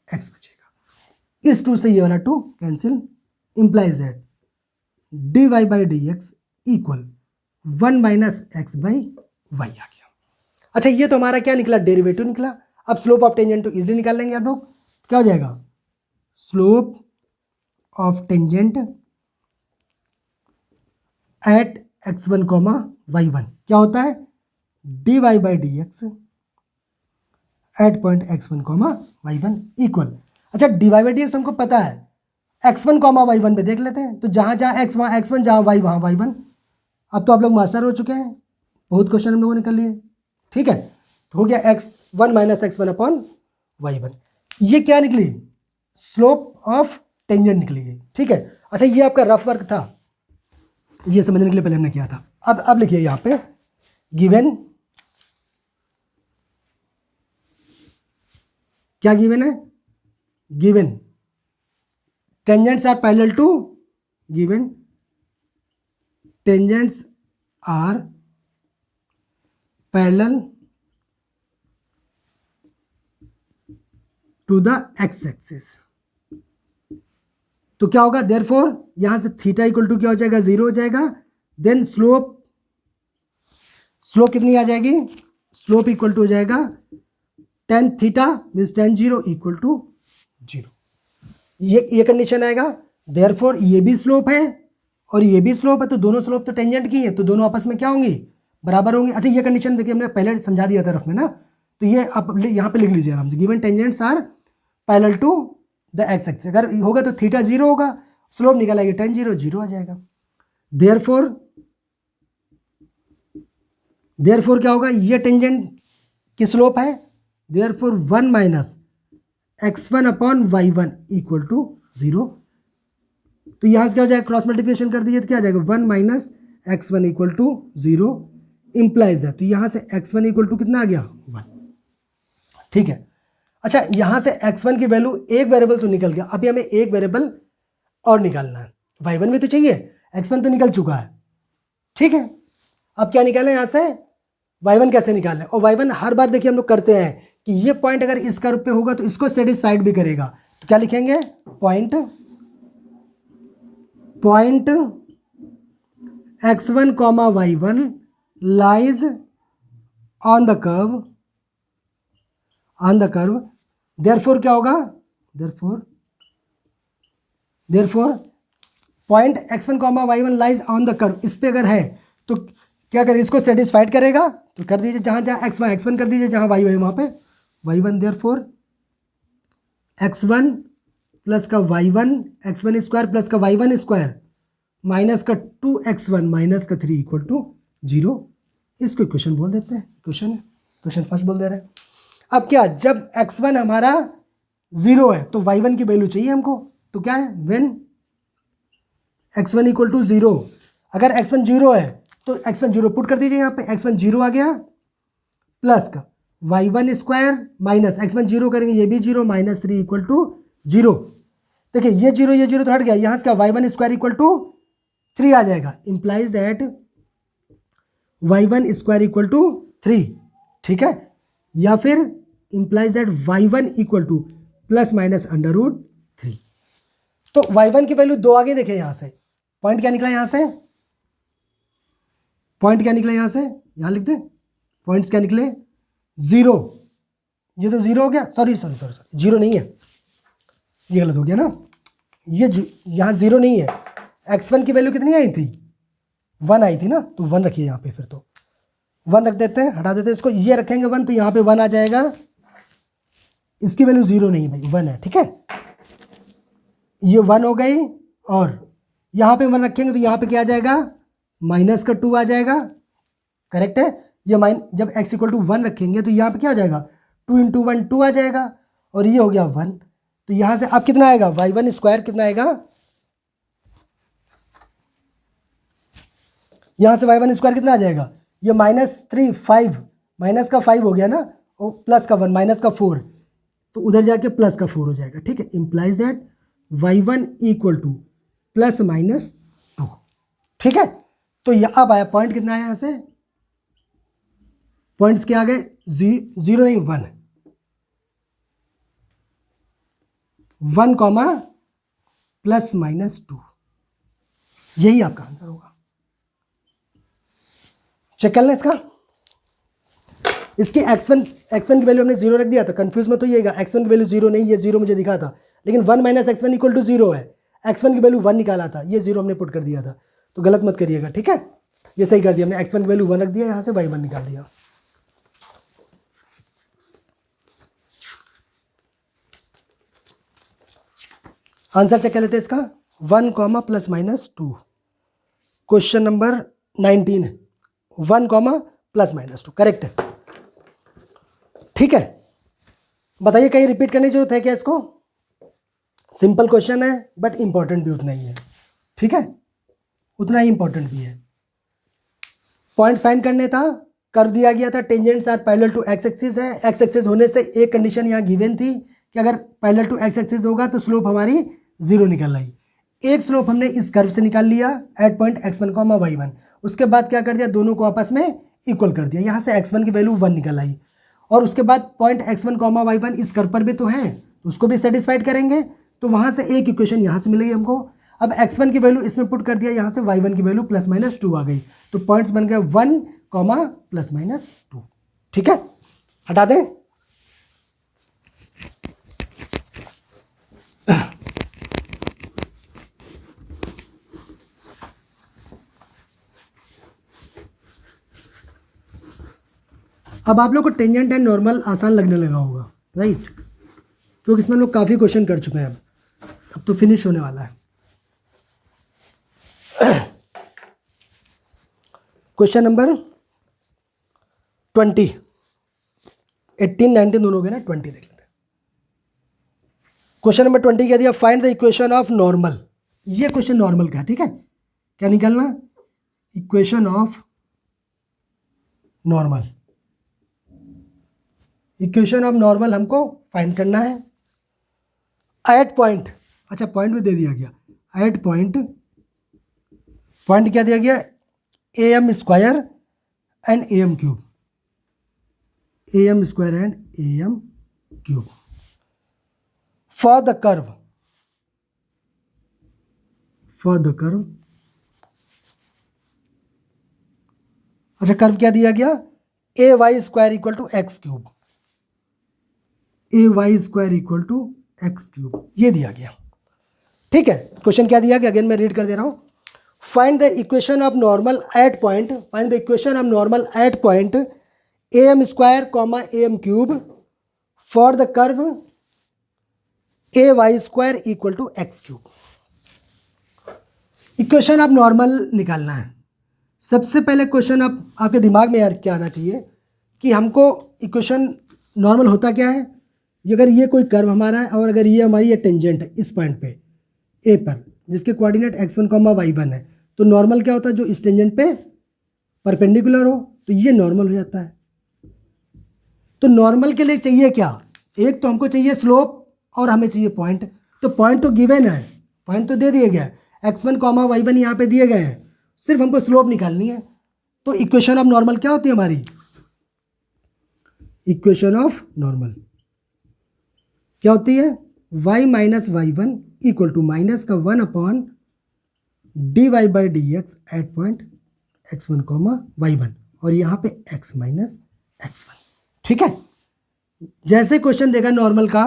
x बचेगा। इस 2 से ये वाला 2 cancel, implies that dy/dx equal 1 - x/y आ गया। अच्छा, ये तो हमारा क्या निकला, डेरिवेटिव निकला। अब स्लोप ऑफ टेंजेंट तो इजीली निकाल लेंगे आप लोग, क्या हो जाएगा, slope of tangent eight x1, y1 क्या होता है, dy/dx at point x1, y1 equal, अच्छा dy/dx तो हमको पता है, x1, y1 पे देख लेते हैं, तो जहाँ जहाँ x वहाँ x1, जहाँ y वहाँ y1। अब तो आप लोग मास्टर हो चुके हैं, बहुत क्वेश्चन हम लोगों ने कर लिए। ठीक है, तो हो गया x1 - x1/y1, ये क्या निकली, स्लोप ऑफ टेंजेंट निकली गई। ठीक है, अच्छा ये आपका रफ वर्क था, ये समझने के लिए पहले हमने किया था। अब लिखिए यहाँ पे, गिवन, क्या गिवन है, given tangents are parallel to, given tangents are parallel to the x axis, तो क्या होगा, देयरफॉर यहां से थीटा इक्वल टू क्या हो जाएगा, 0 हो जाएगा। देन स्लोप कितनी आ जाएगी, स्लोप इक्वल टू हो जाएगा tan theta means tan 0 equal to 0, ये कंडीशन आएगा। देयरफॉर ये भी स्लोप है और ये भी स्लोप है, तो दोनों स्लोप तो टेंजेंट की है, तो दोनों आपस में क्या होंगी, बराबर होंगे। अच्छा ये कंडीशन देखिए हमने पहले समझा दिया था रफ में ना, तो ये आप यहाँ पे लिख लीजिए आराम से, given tangents are parallel to the x axis, अगर होगा तो थीटा 0 होगा, स्लोप निकल आएगी tan 0, 0 आ जाएगा। देयरफॉर क्या होगा, ये टेंजेंट की स्लोप है, देयरफॉर 1 - x1/y1 इक्वल टू 0। तो यहाँ से क्या हो जाएगा, क्रॉस मल्टीप्लिकेशन कर दीजिए तो क्या आ जाएगा, 1 - x1 इक्वल टू 0 इंप्लाइज है, तो यहाँ से x1 इक्वल टू कितना आ गया, 1। ठीक है, अच्छा यहाँ से x1 की वैल्यू, एक वेरिएबल तो निकल गया, अभी हमें एक वेरिएबल और निकालना है, y1 भी तो चाहिए, x1 तो निकल चुका है। ठीक है, अब क्या निकालें यहाँ से, y1 कैसे निकालें, और y1 हर बार देखिए हम लोग करते हैं कि ये पॉइंट अगर इस कर्व पे होगा तो इसको सेटिस्फाइड भी करेगा, तो क्या लिखेंगे, point point x1 comma y1 lies on the curve, therefore क्या होगा, therefore point x1 comma y1 lies on the curve, इस पे अगर है तो क्या करें, इसको सेटिस्फाइड करेगा तो कर दीजिए, जहाँ जहाँ x1 कर दीजिए, जहाँ y वहाँ पे y1, देयरफॉर x1 प्लस का y1 x1 स्क्वायर प्लस का y1 स्क्वायर माइनस का 2x1 माइनस का 3 इक्वल टू 0। इसको इक्वेशन बोल देते हैं, क्वेश्चन फर्स्ट बोल दे रहे हैं। अब क्या, जब x1 हमारा 0 है तो y1 की वैल्यू चाहिए हमको, तो क्या है, व्हेन x1 इक्वल टू 0, अगर x1 0 है तो x1 0 पुट कर दीजिए यहाँ पे, x1 0 आ गया प्लस का y1 स्क्वायर माइनस x1 0 करेंगे, ये भी 0 माइनस 3 इक्वल टू 0। देखिए ये 0 तो हट गया, यहाँ से क्या y1 स्क्वायर इक्वल टू 3 आ जाएगा, implies that y1 square equal to 3, ठीक है, या फिर implies that y1 equal to plus minus √3। तो y1 की वैल्यू 2 आगे देखें, यहाँ से पॉइंट क्या निकला, यहाँ से पॉइंट क्या निकला, यहाँ से यहाँ लिख दे, पॉइंट्स क्या निकले 0, ये तो 0 हो गया, सॉरी 0 नहीं है, ये गलत हो गया ना, ये यहाँ 0 नहीं है, x1 की वैल्यू कितनी आई थी, 1 आई थी ना, तो 1 रखिए यहाँ पे, फिर तो 1 रख देते हैं, हटा देते हैं इसको, ये रखेंगे 1 तो यहाँ पे 1 आ जाएगा, इसकी वैल्यू 0 नहीं है भाई, 1 है, ठीक है, ये 1 हो गई, और यहाँ पे 1 रखेंगे तो यहाँ पे क्या आ जाएगा, माइनस का 2 आ जाएगा, करेक्ट है, ये जब x इक्वल टू 1 रखेंगे तो यहाँ पे क्या आ जाएगा, 2 इंटू 1 2 आ जाएगा, और ये हो गया 1, तो यहाँ से अब कितना आएगा, y1 स्क्वायर कितना आएगा, यहाँ से y1 स्क्वायर कितना आ जाएगा, ये -3 5 माइनस का 5 हो गया ना, और प्लस का 1 माइनस का 4, तो उधर जाके प्लस का 4 हो जाएगा, ठीक है, implies that y1 equal to plus minus 2, ठीक है। तो ये अब आया पॉइंट कितना आया, यहाँ से पॉइंट्स क्या आ गए, 0 नहीं 1 कॉमा प्लस माइनस 2, यही आपका आंसर होगा। चेक कर लें इसका, इसकी x1 की वैल्यू हमने 0 रख दिया था, कंफ्यूज मत होइएगा, x1 की वैल्यू 0 नहीं, ये 0 मुझे दिखा था, लेकिन 1 माइनस x1 इक्वल टू 0 है, x1 की वैल्यू 1 निकाला था, ये 0 हमने पुट कर दिया था, तो गलत मत करिएगा, ठीक है, ये सही कर दिया हमने, x1 की वैल्यू 1 रख दिया, यहाँ से y1 निकाल दिया। आंसर चेक कर लेते हैं इसका, 1 comma plus minus 2, question number 19 है, 1 कॉमा प्लस माइनस 2 करेक्ट है, ठीक है। बताइए कहीं रिपीट करने की जरूरत है क्या इसको, सिंपल क्वेश्चन है बट इंपॉर्टेंट भी उतना ही है, ठीक है, उतना ही इंपॉर्टेंट भी है। पॉइंट फाइंड करने था, कर दिया गया था, tangents are parallel to x axis है, एक्स एक्सिस होने से एक कंडीशन यहाँ गिवन थी कि अगर पैरेलल टू एक्स एक्सिस होगा तो स्लोप हमारी 0 निकल आई, एक स्लोप हमने इस कर्व से निकाल लिया eight point x1 comma y1, उसके बाद क्या कर दिया, दोनों को आपस में इक्वल कर दिया, यहाँ से x1 की वैल्यू 1 निकल आई, और उसके बाद पॉइंट x1 कॉमा y1 इस कर्व पर भी तो है, उसको भी सेटिस्फाइड करेंगे, तो वहाँ से एक इक्वेशन यहाँ से मिलेगी हमको। अब x1 की वैल्यू इसमें पुट कर दिया, यहाँ से y1 की वैल्यू प्लस माइनस 2 आ गई, तो पॉइंट्स बन गए 1 कॉमा प्लस माइनस 2, ठीक है, हटा दें। अब आप लोग को टेंजेंट एंड नॉर्मल आसान लगने लगा होगा, राइट, क्योंकि इसमें हम लोग काफ़ी क्वेश्चन कर चुके हैं, अब तो फिनिश होने वाला है। क्वेश्चन नंबर 20, 18 19 दोनों हो गए ना, 20 देख लेते हैं। क्वेश्चन नंबर 20 क्या दिया, find the equation of normal, ये क्वेश्चन नॉर्मल का है, ठीक है, क्या निकालना, equation of normal, equation of normal हमको फाइंड करना है एट पॉइंट, अच्छा पॉइंट भी दे दिया गया, एट पॉइंट क्या दिया गया, am square and am cube, am square and am cube for the for the curve, अच्छा कर्व क्या दिया गया, a y square equal to x cube, a y square equal to x cube, ये दिया गया। ठीक है, क्वेश्चन क्या दिया गया, अगेन मैं रीड कर दे रहा हूं। Find the equation of normal at point, find the equation of normal at point a m square comma a m cube for the curve a y square equal to x cube. Equation of normal निकालना है। सबसे पहले question आपके दिमाग में यार क्या आना चाहिए कि हमको इक्वेशन नॉर्मल होता क्या है, अगर ये कोई कर्व हमारा है और अगर ये हमारी ये टेंजेंट है इस पॉइंट पे ए पर जिसके कोऑर्डिनेट x1 y1 है, तो नॉर्मल क्या होता है, जो इस टेंजेंट पे परपेंडिकुलर हो, तो ये नॉर्मल हो जाता है। तो नॉर्मल के लिए चाहिए क्या, एक तो हमको चाहिए स्लोप और हमें चाहिए पॉइंट। तो पॉइंट तो गिवन है, पॉइंट तो दे दिए गया है, x1 y1 यहाँ पे दिए गए हैं, सिर्फ हमको स्लोप निकालनी है। तो इक्वेशन ऑफ नॉर्मल क्या होती है हमारी, इक्वेशन ऑफ नॉर्मल क्या होती है, y minus y one equal to minus का 1 upon d y by d x at point x1 y1 और यहाँ पे x माइनस x1। ठीक है, जैसे क्वेश्चन देगा नॉर्मल का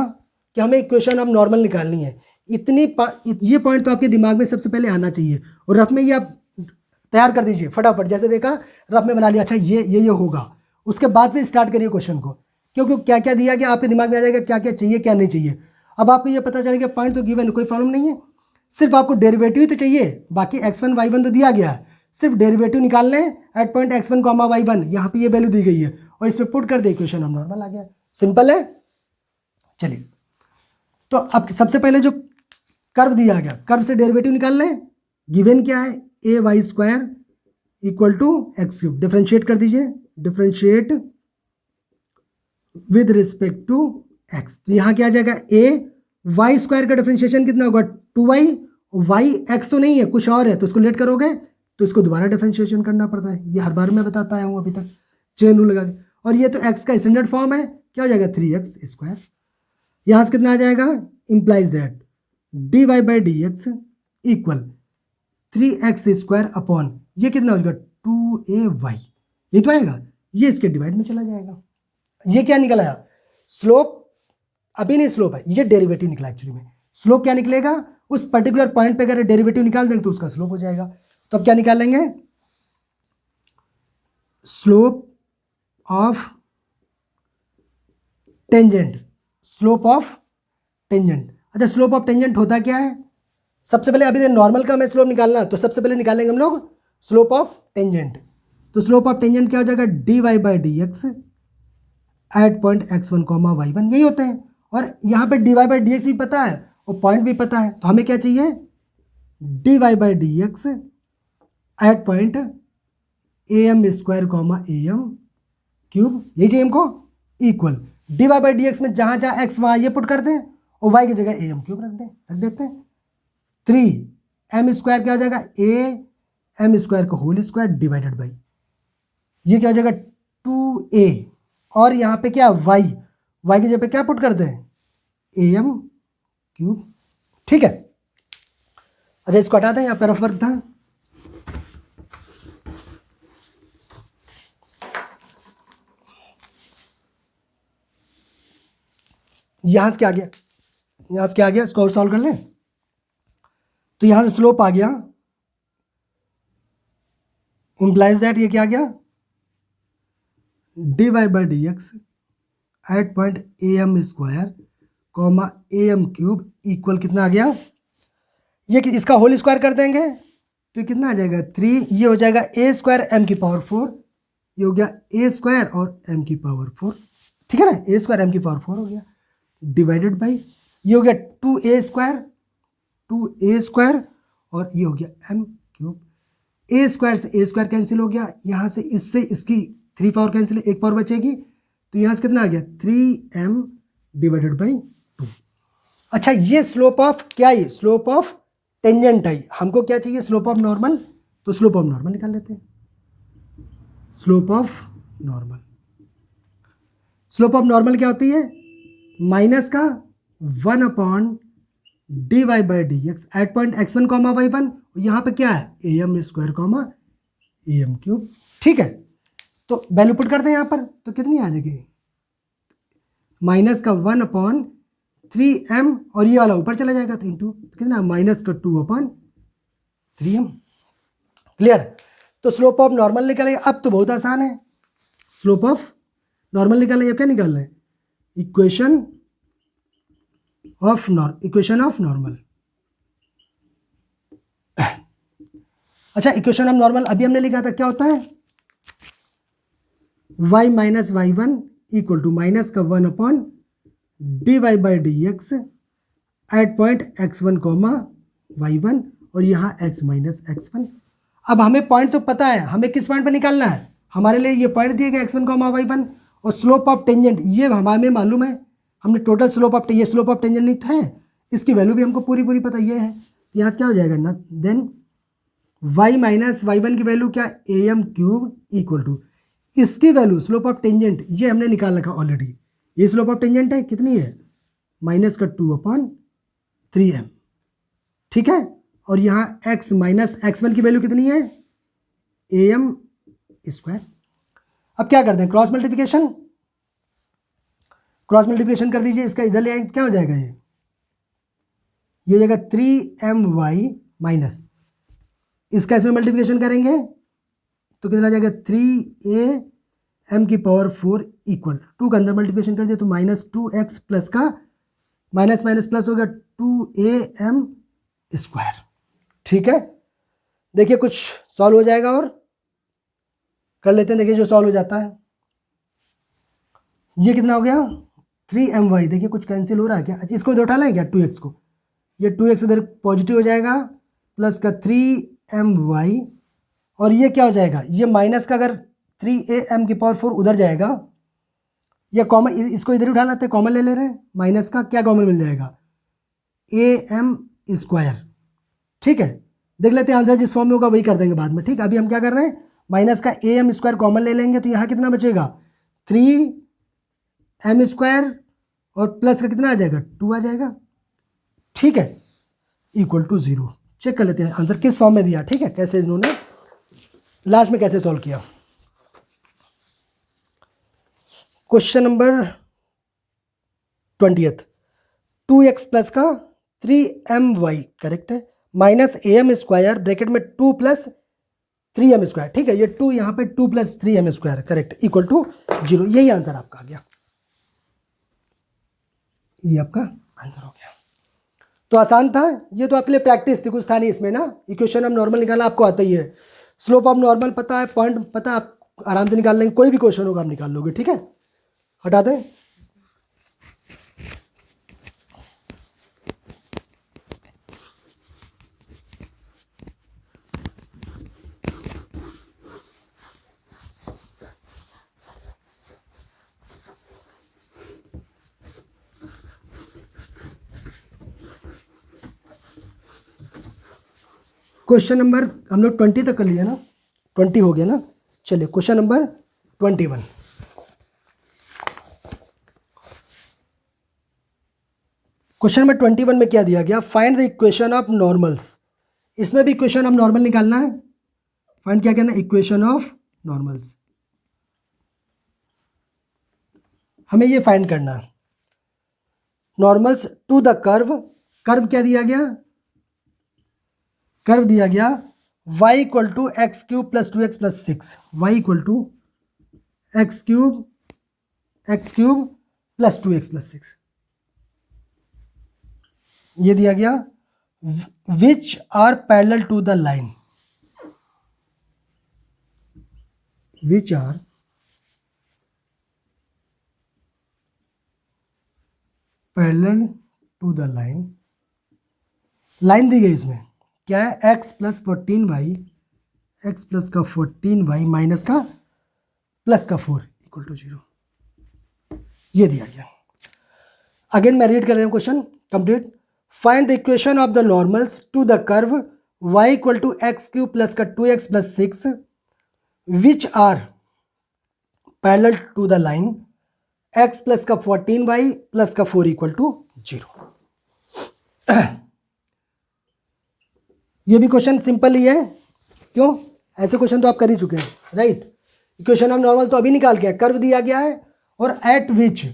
कि हमें इक्वेशन ऑफ नॉर्मल निकालनी है, ये पॉइंट तो आपके दिमाग में सबसे पहले आना चाहिए और रफ में ये आप तैयार कर दीजिए फटाफट। जैसे देखा रफ में बना लिया, अच्छा ये होगा, उसके बाद फिर स्टार्ट करिए क्वेश्चन को, क्योंकि क्या क्या दिया गया आपके दिमाग में आ जाएगा, क्या क्या चाहिए क्या नहीं चाहिए। अब आपको ये पता चलेगा पॉइंट तो गिवन, कोई प्रॉब्लम नहीं है, सिर्फ आपको डेरिवेटिव तो चाहिए, बाकी x1 y1 तो दिया गया है, सिर्फ डेरिवेटिव निकालने हैं एट पॉइंट x1 y1, यहाँ पे ये वैल्यू दी गई है और इस पर पुट कर दे, इक्वेशन ऑफ नॉर्मल आ गया, सिंपल है। चलिए, तो अब सबसे पहले जो कर्व दिया गया, कर्व से डेरिवेटिव निकाल लें, गिवन क्या है, a y square equal to x cube, differentiate कर दीजिए, differentiate with respect to x, तो यहाँ क्या आ जाएगा, ए वाई स्क्वायर का डिफरेंशिएशन कितना होगा 2y, वाई एक्स तो नहीं है कुछ और है, तो इसको लेट करोगे तो इसको दोबारा डिफरेंशिएशन करना पड़ता है, ये हर बार मैं बताता आया हूँ अभी तक चेन रूल लगा के। और ये तो x का स्टैंडर्ड फॉर्म है, क्या हो जाएगा 3x स्क्वायर, यहाँ से कितना आ जाएगा, implies that d y by d x equal 3x square upon ये कितना हो जाएगा 2ay, ये तो आएगा, ये इसके डिवाइड में चला जाएगा। ये क्या निकल आया, स्लोप, अभी नहीं स्लोप है, ये डेरिवेटिव निकला एक्चुअली में। स्लोप क्या निकलेगा, उस पर्टिकुलर पॉइंट पे अगर डेरिवेटिव निकाल देंगे तो उसका स्लोप हो जाएगा। तो अब क्या निकालेंगे, slope of tangent, slope of tangent. अच्छा, स्लोप ऑफ टेंजेंट होता क्या है, सबसे पहले अभी नॉर्मल का हमें स्लोप निकालना है, तो सबसे पहले निकालेंगे हम लोग स्लोप ऑफ टेंजेंट। तो स्लोप ऑफ टेंजेंट क्या हो जाएगा, d y by d x at point x1 y1, यही होते हैं। और यहाँ पे d y by d x भी पता है और पॉइंट भी पता है, तो हमें क्या चाहिए, d y by d x at point a m square a m cube, यही चाहिए हमको, equal d y by d x में जहाँ जहाँ एक्स वहाँ ये पुट कर दें और वाई की जगह ए एम क्यूब रख देते हैं। 3m स्क्वायर क्या हो जाएगा, ए एम स्क्वायर का होल स्क्वायर डिवाइडेड बाई ये क्या हो जाएगा 2a, और यहाँ पे क्या y की जगह पे क्या पुट करते हैं, ए एम क्यूब। ठीक है, अच्छा इसको हटा दें, यहाँ पे रफ वर्क था। यहाँ से क्या आ गया, यहाँ से क्या आ गया, इसको और सॉल्व कर लें। तो यहाँ से स्लोप आ गया, इंप्लाइज दैट ये क्या आ गया, d y by d x at point a m square a m cube equal कितना आ गया, ये इसका होल स्क्वायर कर देंगे तो कितना आ जाएगा 3, ये हो जाएगा ए स्क्वायर एम की पावर 4, ये हो गया ए स्क्वायर और एम की पावर 4, ठीक है ना, ए स्क्वायर एम की पावर 4 हो गया डिवाइडेड बाई ये हो गया 2a स्क्वायर और ये हो गया एम क्यूब। ए स्क्वायर से ए स्क्वायर कैंसिल हो गया, यहाँ से इससे इसकी 3 पावर कैंसिल, 1 पावर बचेगी, तो यहाँ से कितना आ गया 3m डिवाइडेड बाई 2। अच्छा, ये स्लोप ऑफ क्या है, स्लोप ऑफ टेंजेंट है, हमको क्या चाहिए स्लोप ऑफ नॉर्मल, तो स्लोप ऑफ नॉर्मल निकाल लेते हैं। Slope of normal, slope of normal क्या होती है, माइनस का 1 upon d y by d x at point x1 y1 यहाँ पे क्या है a m square comma a m cube, ठीक है। तो वैल्यू पुट करते हैं यहाँ पर, तो कितनी आ जाएगी माइनस का 1/3m और ये वाला ऊपर चला जाएगा तो इंटू कितना माइनस का 2/3m। क्लियर। तो स्लोप ऑफ नॉर्मल निकालेंगे, अब तो बहुत आसान है। स्लोप ऑफ नॉर्मल निकालेंगे, अब क्या निकालना है इक्वेशन ऑफ नॉर्मल। अच्छा इक्वेशन ऑफ नॉर्मल अभी हमने लिखा था, क्या होता है y minus y one equal to minus का 1/dy/dx eight point x1 comma y1 और यहाँ x माइनस x1। अब हमें पॉइंट तो पता है, हमें किस पॉइंट पर निकालना है, हमारे लिए ये पॉइंट दिए गए x1 कॉमा y1 और स्लोप ऑफ टेंजेंट ये हमें मालूम है, हमने टोटल स्लोप ऑफ ये स्लोप ऑफ टेंजेंट नहीं है, इसकी वैल्यू भी हमको पूरी पता ये है। तो यहाँ क्या हो जाएगा ना, then y minus y one की वैल्यू क्या a m cube equal to इसकी वैल्यू स्लोप ऑफ टेंजेंट ये हमने निकाल रखा ऑलरेडी, ये स्लोप ऑफ टेंजेंट है कितनी है माइनस का 2/3m, ठीक है। और यहाँ x माइनस x1 की वैल्यू कितनी है ए एम स्क्वायर। अब क्या करते हैं क्रॉस मल्टीप्लिकेशन कर दीजिए, इसका इधर ले आएंगे क्या हो जाएगा ये हो जाएगा 3my माइनस इसका इसमें मल्टीप्लिकेशन करेंगे तो कितना आ जाएगा 3am की पावर 4 इक्वल 2 का अंदर मल्टीप्लिकेशन कर दिया तो माइनस 2x प्लस का माइनस माइनस प्लस हो गया 2am स्क्वायर, ठीक है। देखिए कुछ सॉल्व हो जाएगा और कर लेते हैं, देखिए जो सॉल्व हो जाता है ये कितना हो गया 3my, देखिए कुछ कैंसिल हो रहा है क्या, अच्छा इसको इधर उठा लें क्या 2x को, ये 2x इधर पॉजिटिव हो जाएगा प्लस का 3my और ये क्या हो जाएगा ये माइनस का अगर 3am की पावर 4 उधर जाएगा या कॉमन इसको इधर उठा लेते हैं, कॉमन ले रहे हैं माइनस का क्या कॉमन मिल जाएगा am स्क्वायर, ठीक है। देख लेते हैं आंसर जिस फॉर्म में होगा वही कर देंगे बाद में, ठीक है। अभी हम क्या कर रहे हैं माइनस का am स्क्वायर कॉमन ले लेंगे तो यहाँ कितना बचेगा 3m स्क्वायर और प्लस का कितना आ जाएगा 2 आ जाएगा, ठीक है, इक्वल टू 0। चेक कर लेते हैं आंसर किस फॉर्म में दिया, ठीक है, कैसे इन्होंने लास्ट में कैसे सॉल्व किया। क्वेश्चन नंबर 20, 2x प्लस का 3my करेक्ट है माइनस am स्क्वायर ब्रैकेट में 2 प्लस 3m स्क्वायर, ठीक है, ये 2 यहाँ पे 2 plus 3m square correct equal to 0, यही आंसर आपका आ गया, ये आपका आंसर हो गया। तो आसान था, ये तो आपके लिए प्रैक्टिस थी, कुछ था नहीं इसमें ना। इक्वेशन ऑफ नॉर्मल निकालना आपको आता ही है, स्लोप ऑफ नॉर्मल पता है, पॉइंट पता है, आप आराम से निकाल लेंगे, कोई भी क्वेश्चन होगा आप निकाल लोगे, ठीक है। हटा दें। क्वेश्चन नंबर हम लोग 20 तक कर लिया ना, 20 हो गया ना। चलिए क्वेश्चन नंबर 21, क्वेश्चन नंबर 21 में क्या दिया गया, find the equation of normals. इसमें भी इक्वेशन ऑफ नॉर्मल निकालना है, फाइंड क्या करना है इक्वेशन ऑफ नॉर्मल्स, हमें ये फाइंड करना है normals to the curve. Curve क्या दिया गया, कर्व दिया गया y equal to x cube plus 2x plus 6, y equal to x cube plus 2x plus 6, ये दिया गया। Which are parallel to the line, which are parallel to the line, line दी गई इसमें क्या है x plus 14y, x plus का 14y minus का प्लस का 4 इक्वल टू 0, ये दिया गया। अगेन मैं रीड कर रहा हूँ question complete. Find the equation of the normals to the curve y equal to x cube plus का 2x plus 6 which are parallel to the line x plus का 14y plus का 4 equal to 0। ये भी question simple ही है, क्यों, ऐसे question तो आप कर ही चुके हैं, राइट। इक्वेशन ऑफ नॉर्मल तो अभी निकाल के, कर्व दिया गया है और एट विच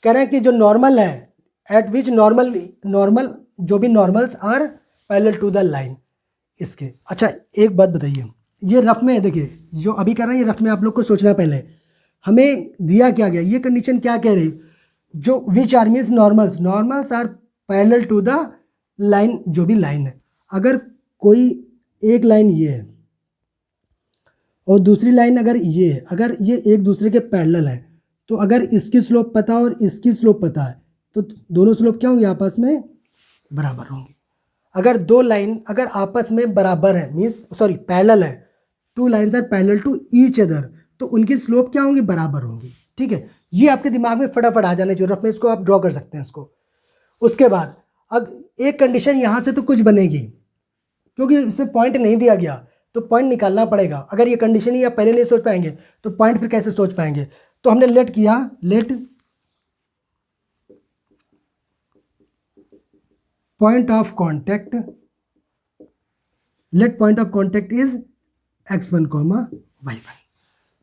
कह रहे हैं कि जो नॉर्मल है, एट विच नॉर्मल जो भी normals are parallel to the line इसके। अच्छा एक बात बताइए, ये रफ में देखिए जो अभी कर रहे हैं ये रफ में आप लोग को सोचना पहले, हमें दिया क्या गया, ये कंडीशन क्या कह रही, जो which are means normals are parallel to the line, जो भी लाइन है, अगर कोई एक लाइन ये है और दूसरी लाइन अगर ये है, अगर ये एक दूसरे के पैरेलल है, तो अगर इसकी स्लोप पता और इसकी स्लोप पता है तो दोनों स्लोप क्या होंगी, आपस में बराबर होंगी। अगर दो लाइन अगर आपस में बराबर है, मीन्स सॉरी पैरेलल है, two lines are parallel to each other, तो उनकी स्लोप क्या होंगी, बराबर होंगी। ठीक है, ये आपके दिमाग में फटाफट आ जाने चाहिए, रफ में इसको आप ड्रॉ कर सकते हैं इसको। उसके बाद अब एक कंडीशन यहाँ से तो कुछ बनेगी, क्योंकि इसमें पॉइंट नहीं दिया गया तो पॉइंट निकालना पड़ेगा। अगर ये कंडीशन ही आप पहले नहीं सोच पाएंगे तो पॉइंट फिर कैसे सोच पाएंगे। तो हमने लेट किया, let point of contact, let point of contact is x1, y1,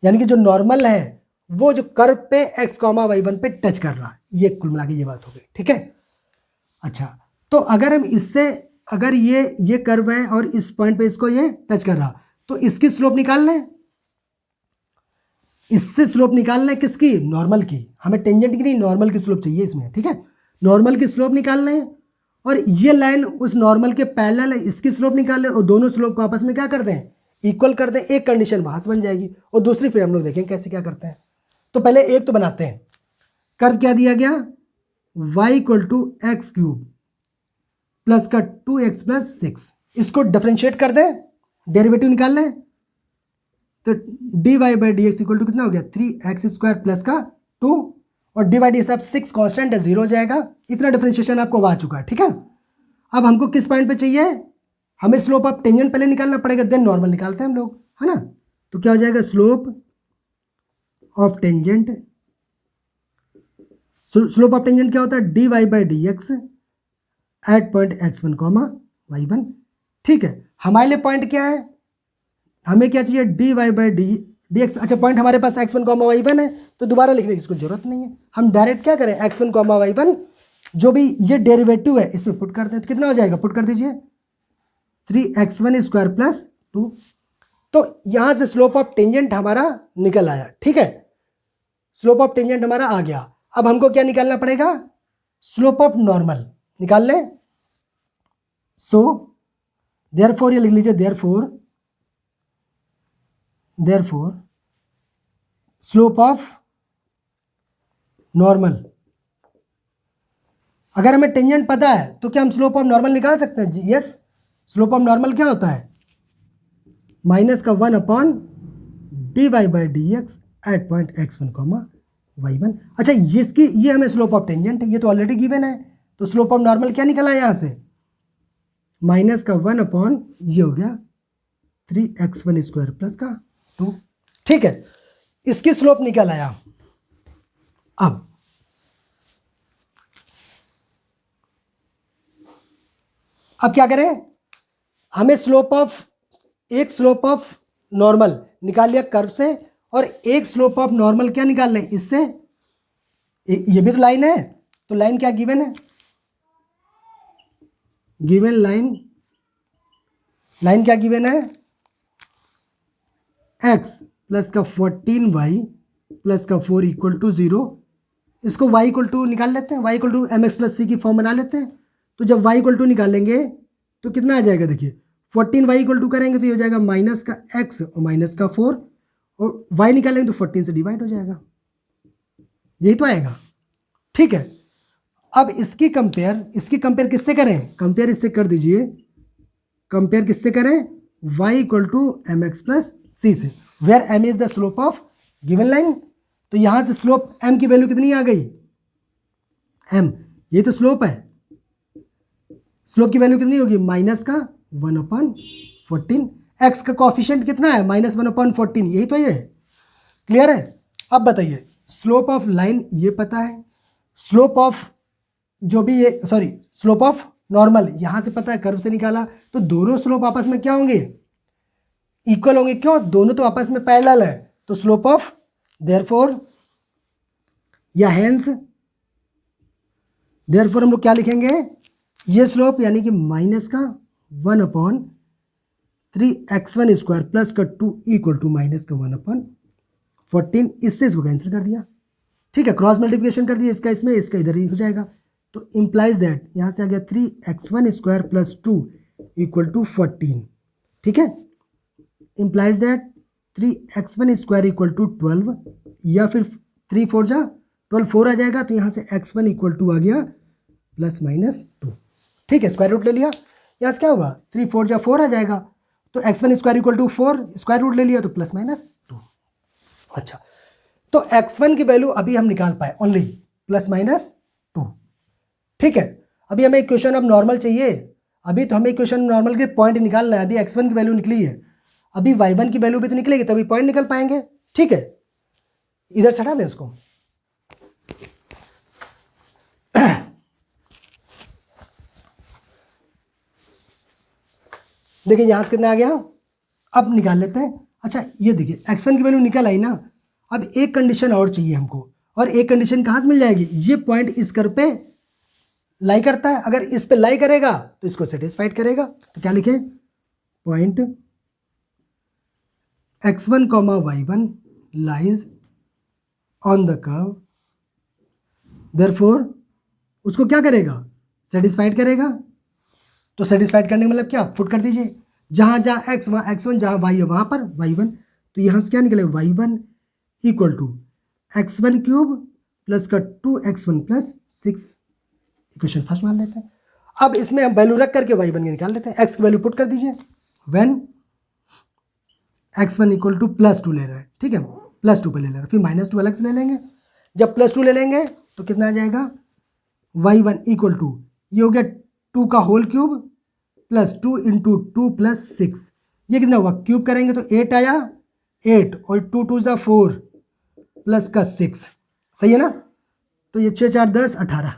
यानी कि जो नॉर्मल है वो जो कर्व पे x, y1 पे टच कर रहा है, ये कुल मिला के ये बात हो गई। ठीक है, अच्छा तो अगर हम इससे, अगर ये कर्व है और इस पॉइंट पे इसको ये टच कर रहा, तो इसकी स्लोप निकाल लें, इससे स्लोप निकालना है किसकी, नॉर्मल की, हमें टेंजेंट की नहीं नॉर्मल की स्लोप चाहिए इसमें। ठीक है, नॉर्मल की स्लोप निकालना है और ये लाइन उस नॉर्मल के पैरेलल है, इसकी स्लोप निकाल लें और दोनों स्लोप को आपस में क्या कर दें, इक्वल कर दें। एक कंडीशन वहां से बन जाएगी और दूसरी फिर हम लोग देखें कैसे क्या करते हैं। तो पहले एक तो बनाते हैं, कर्व क्या दिया गया, y equal to x cube plus का 2x प्लस 6, इसको डिफरेंशिएट कर दें, डेरिवेटिव निकाल लें, तो dy by d x equal to कितना हो गया, 3x² प्लस का 2 और डी बाई डी सब 6 कॉन्स्टेंट है, 0 हो जाएगा। इतना डिफरेंशिएशन आपको आ चुका है। ठीक है, अब हमको किस पॉइंट पे चाहिए, हमें स्लोप ऑफ टेंजेंट पहले निकालना पड़ेगा, देन नॉर्मल निकालते हैं हम लोग, है ना। तो क्या हो जाएगा, slope of tangent, slope of tangent क्या होता है, dy by d x at point x1, y1। ठीक है, हमारे लिए पॉइंट क्या है, हमें क्या चाहिए, dy बाई डी एक्स। अच्छा पॉइंट हमारे पास x1, y1 है, तो दोबारा लिखने की इसको जरूरत नहीं है, हम डायरेक्ट क्या करें, x1, y1 जो भी ये डेरिवेटिव है इसमें पुट करते हैं, तो कितना हो जाएगा, पुट कर दीजिए 3x1² प्लस 2। तो यहां से स्लोप ऑफ टेंजेंट हमारा निकल आया। ठीक है, स्लोप ऑफ टेंजेंट हमारा आ गया। अब हमको क्या निकालना पड़ेगा, स्लोप ऑफ नॉर्मल निकाल लें। सो देयरफॉर ये लिख लीजिए, देयरफॉर स्लोप ऑफ नॉर्मल, अगर हमें टेंजेंट पता है तो क्या हम स्लोप ऑफ नॉर्मल निकाल सकते हैं जी, यस। स्लोप ऑफ नॉर्मल क्या होता है, माइनस का 1 upon dy by d x at point x1, y1। अच्छा ये हमें स्लोप ऑफ टेंजेंट है, ये तो ऑलरेडी गिवन है, तो स्लोप ऑफ नॉर्मल क्या निकला है यहाँ से, माइनस का 1 अपॉन ये हो गया 3x1² प्लस का 2। ठीक है, इसकी स्लोप निकल आया। अब क्या करें, हमें एक स्लोप ऑफ नॉर्मल निकाल लिया कर्व से और एक स्लोप ऑफ नॉर्मल क्या निकाल लें इससे, ये भी तो लाइन है, तो लाइन क्या गिवन है, गिवन लाइन क्या गिवन है, x प्लस का 14y प्लस का 4 इक्वल टू 0। इसको y इक्वल टू निकाल लेते हैं, y equal to m x plus c की फॉर्म बना लेते हैं। तो जब y इक्वल टू निकालेंगे तो कितना आ जाएगा, देखिए 14y इक्वल टू करेंगे तो ये हो जाएगा माइनस का x और माइनस का 4 और y निकालेंगे तो 14 से डिवाइड हो जाएगा, यही तो आएगा। ठीक है, अब इसकी कंपेयर किससे करें, कंपेयर इससे कर दीजिए, कंपेयर किससे करें, y equal to m x plus c से, where m is the slope of given line. तो यहां से स्लोप m की वैल्यू कितनी आ गई, m, ये तो स्लोप है, स्लोप की वैल्यू कितनी होगी, माइनस का 1/14। x का कोफिशिएंट कितना है, -1/14, यही तो ये क्लियर है। अब बताइए, स्लोप ऑफ लाइन ये पता है, स्लोप ऑफ जो भी ये स्लोप ऑफ नॉर्मल, यहाँ से पता है कर्व से निकाला, तो दोनों स्लोप आपस में क्या होंगे, इक्वल होंगे। क्यों, दोनों तो आपस में पैरेलल है, तो स्लोप ऑफ देयरफॉर या हेंस देयरफॉर हम लोग क्या लिखेंगे, ये स्लोप यानी कि माइनस का 1/3x1² प्लस का 2 इक्वल टू माइनस का 1/14, इससे इसको कैंसिल कर दिया, ठीक है, क्रॉस मल्टीप्लिकेशन कर दिया, इसका इसमें, इसका इधर ही हो जाएगा। तो इम्प्लाइज दैट, यहाँ से आ गया 3x1² प्लस 2 इक्वल टू 14, ठीक है, implies that 3x1² equal to 12, या फिर 3 4 जा 12, 4 आ जाएगा, तो यहाँ से x1 इक्वल टू आ गया प्लस माइनस 2, ठीक है, स्क्वायर रूट ले लिया, यहाँ से क्या होगा 3 4 जा 4 आ जाएगा, तो x1² equal to 4, square root ले लिया तो प्लस माइनस 2। अच्छा, तो x1 की वैल्यू अभी हम निकाल पाए ओनली प्लस माइनस 2, ठीक है। अभी हमें इक्वेशन ऑफ नॉर्मल चाहिए, अभी तो हमें इक्वेशन नॉर्मल के पॉइंट निकालना है, अभी x1 की वैल्यू निकली है, अभी y1 की वैल्यू भी तो निकलेगी तभी पॉइंट निकल पाएंगे, ठीक है। इधर से हटा दें उसको, देखिए यहाँ से कितना आ गया, अब निकाल लेते हैं। अच्छा ये देखिए x1 की वैल्यू निकल आई ना, अब एक कंडीशन और चाहिए हमको, और एक कंडीशन कहाँ से मिल जाएगी, ये पॉइंट इस कर्व पे लाई करता है, अगर इस पे लाई करेगा तो इसको सेटिस्फाइड करेगा, तो क्या लिखें, point x1, y1 lies on the curve, therefore उसको क्या करेगा, सेटिस्फाइड करेगा। तो सेटिस्फाइड करने का मतलब क्या, पुट कर दीजिए, जहाँ जहाँ x वहाँ x1, जहाँ y है वहाँ पर y1, तो यहाँ से क्या निकले y1 equal to x1 cube plus का 2x1 प्लस 6, इक्वेशन फर्स्ट मान लेते हैं। अब इसमें हम वैल्यू रख करके y1 की निकाल लेते हैं, x की वैल्यू पुट कर दीजिए, when x1 equal to plus 2 ले रहा है, ठीक है, प्लस 2 पे ले ले रहा है, फिर माइनस 2 अलग से ले लेंगे, जब प्लस 2 ले लेंगे तो कितना आ जाएगा, y1 इक्वल टू ये हो गया 2 का whole cube plus 2 into 2 plus 6, ये कितना हुआ, क्यूब करेंगे तो 8 आया, 8 और 2 2 जा 4 प्लस का 6, सही है ना, तो ये 6 4 10 18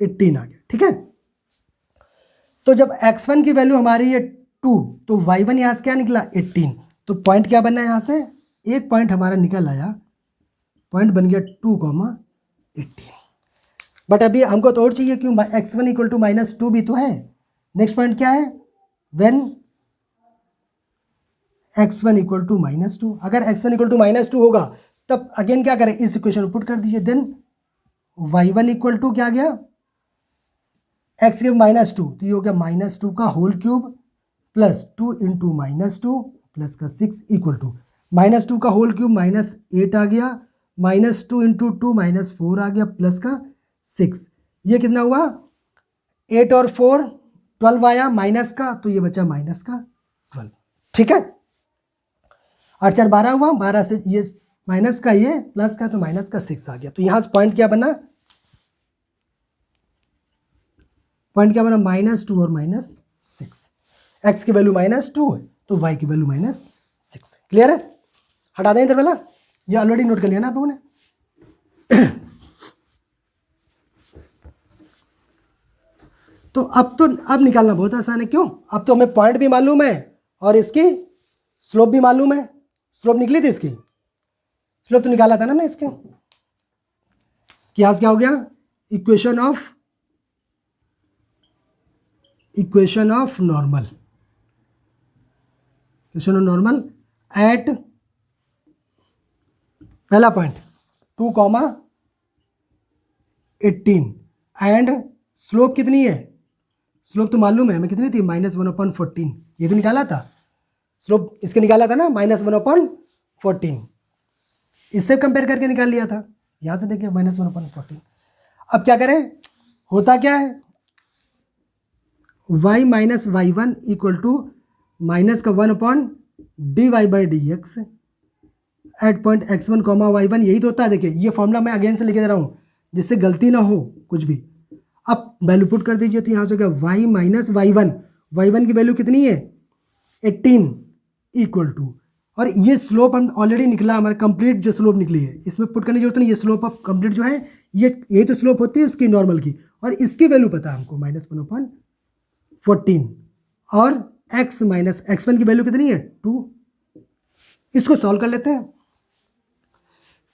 18 आ गया, ठीक है। तो जब x1 की वैल्यू हमारी है 2, तो y1 यहाँ से क्या निकला 18, तो पॉइंट क्या बनना है, यहाँ से एक पॉइंट हमारा निकल आया, पॉइंट बन गया 2,18। बट अभी हमको तो और चाहिए, क्यों, x1 इक्वल टू माइनस 2 भी तो है। नेक्स्ट पॉइंट क्या है, when x1 equal to minus 2, अगर x1 इक्वल टू माइनस 2 होगा तब अगेन क्या करें, इस इक्वेशन में पुट कर दीजिए, देन y1 इक्वल टू क्या गया, x के माइनस 2, तो ये हो गया माइनस 2 का whole cube plus 2 into minus 2 plus का 6 इक्वल टू माइनस 2 का होल क्यूब माइनस 8 आ गया, माइनस 2 इंटू 2 माइनस 4 आ गया प्लस का 6, ये कितना हुआ 8 और 4 12 आया माइनस का, तो ये बचा माइनस का 12, ठीक है, 8 4 12 हुआ, 12 से ये माइनस का ये प्लस का, तो माइनस का 6 आ गया। तो यहाँ से पॉइंट क्या बना, पॉइंट क्या बना, -2 और -6, x की वैल्यू -2 है तो y की वैल्यू -6 है, क्लियर है, हटा दें इधर वाला, ये ऑलरेडी नोट कर लिया ना आप लोगों ने। तो अब निकालना बहुत आसान है, क्यों, अब तो हमें पॉइंट भी मालूम है और इसकी स्लोप भी मालूम है, स्लोप निकली थी इसकी, स्लोप तो निकाला था ना मैं इसके, क्या क्या हो गया, equation of normal, equation of normal eight पहला पॉइंट 2,18 एंड स्लोप कितनी है, स्लोप तो मालूम है हमें कितनी थी, -1/14, ये तो निकाला था, स्लोप इसके निकाला था ना -1/14, इससे कंपेयर करके निकाल लिया था, यहाँ से देखिए -1/14। अब क्या करें, होता क्या है, y minus y1 equal to minus का 1/dy/dx eight point x1, y1, यही तो होता है। देखिए ये फॉर्मूला मैं अगेन से लिख दे रहा हूँ जिससे गलती ना हो कुछ भी। अब वैल्यू पुट कर दीजिए, तो यहाँ से क्या, y माइनस y1 की वैल्यू कितनी है 18 इक्वल टू, और ये स्लोप हम ऑलरेडी निकला हमारा कंप्लीट, जो स्लोप निकली है इसमें पुट करने की जरूरत नहीं, ये स्लोप अब कंप्लीट जो है ये तो स्लोप होती है उसकी नॉर्मल की, और इसकी वैल्यू पता है हमको -1/14, 14 और x माइनस x1 की वैल्यू कितनी है 2। इसको सॉल्व कर लेते हैं,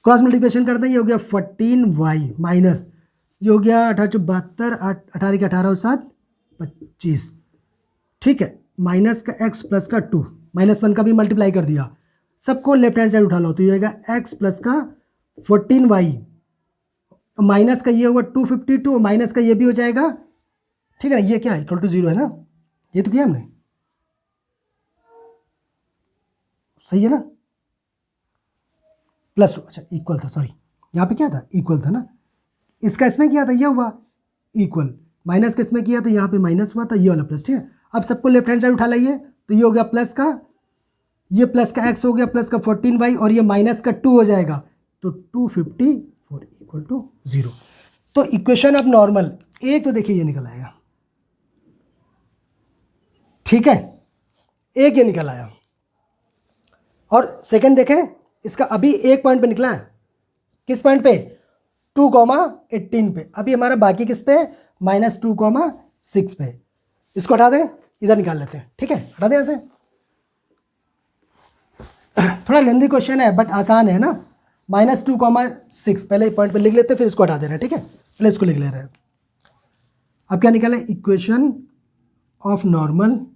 क्रॉस मल्टीप्लिकेशन करते हैं। ये हो गया 14y माइनस ये हो गया 1872 18 के 18 और 7 25, ठीक है, माइनस का x प्लस का 2, -1 का भी मल्टीप्लाई कर दिया, सबको लेफ्ट हैंड साइड उठा लो तो ये होगा x प्लस का 14y माइनस का ये होगा 252 माइनस का ये भी हो जाएगा, ठीक है ना, ये क्या है इक्वल टू 0 है ना, ये तो किया हमने, सही है ना, प्लस अच्छा इक्वल था, सॉरी यहाँ पे क्या था इक्वल था ना, इसका इसमें किया था ये हुआ इक्वल, माइनस का इसमें किया तो यहाँ पे माइनस हुआ था, ये वाला प्लस, ठीक है। अब सबको लेफ्ट हैंड साइड उठा लाइए तो ये हो गया प्लस का, ये प्लस का x हो गया प्लस का 14y और ये माइनस का 2 हो जाएगा तो 254 इक्वल टू 0। तो इक्वेशन ऑफ नॉर्मल एक तो देखिए ये निकल आएगा, ठीक है, एक ये निकल आया। और सेकंड देखें, इसका अभी एक पॉइंट पे निकला है, किस पॉइंट पे 2,18 पे, अभी हमारा बाकी किस पे -2,6 पे, इसको हटा दें, इधर निकाल लेते हैं, ठीक है, हटा दें ऐसे। थोड़ा लेंदी क्वेश्चन है बट आसान है ना, -2,6 पहले पॉइंट पे लिख लेते हैं फिर इसको हटा दे रहे हैं, ठीक है, पहले इसको लिख ले रहे हैं। अब क्या निकाला, equation of normal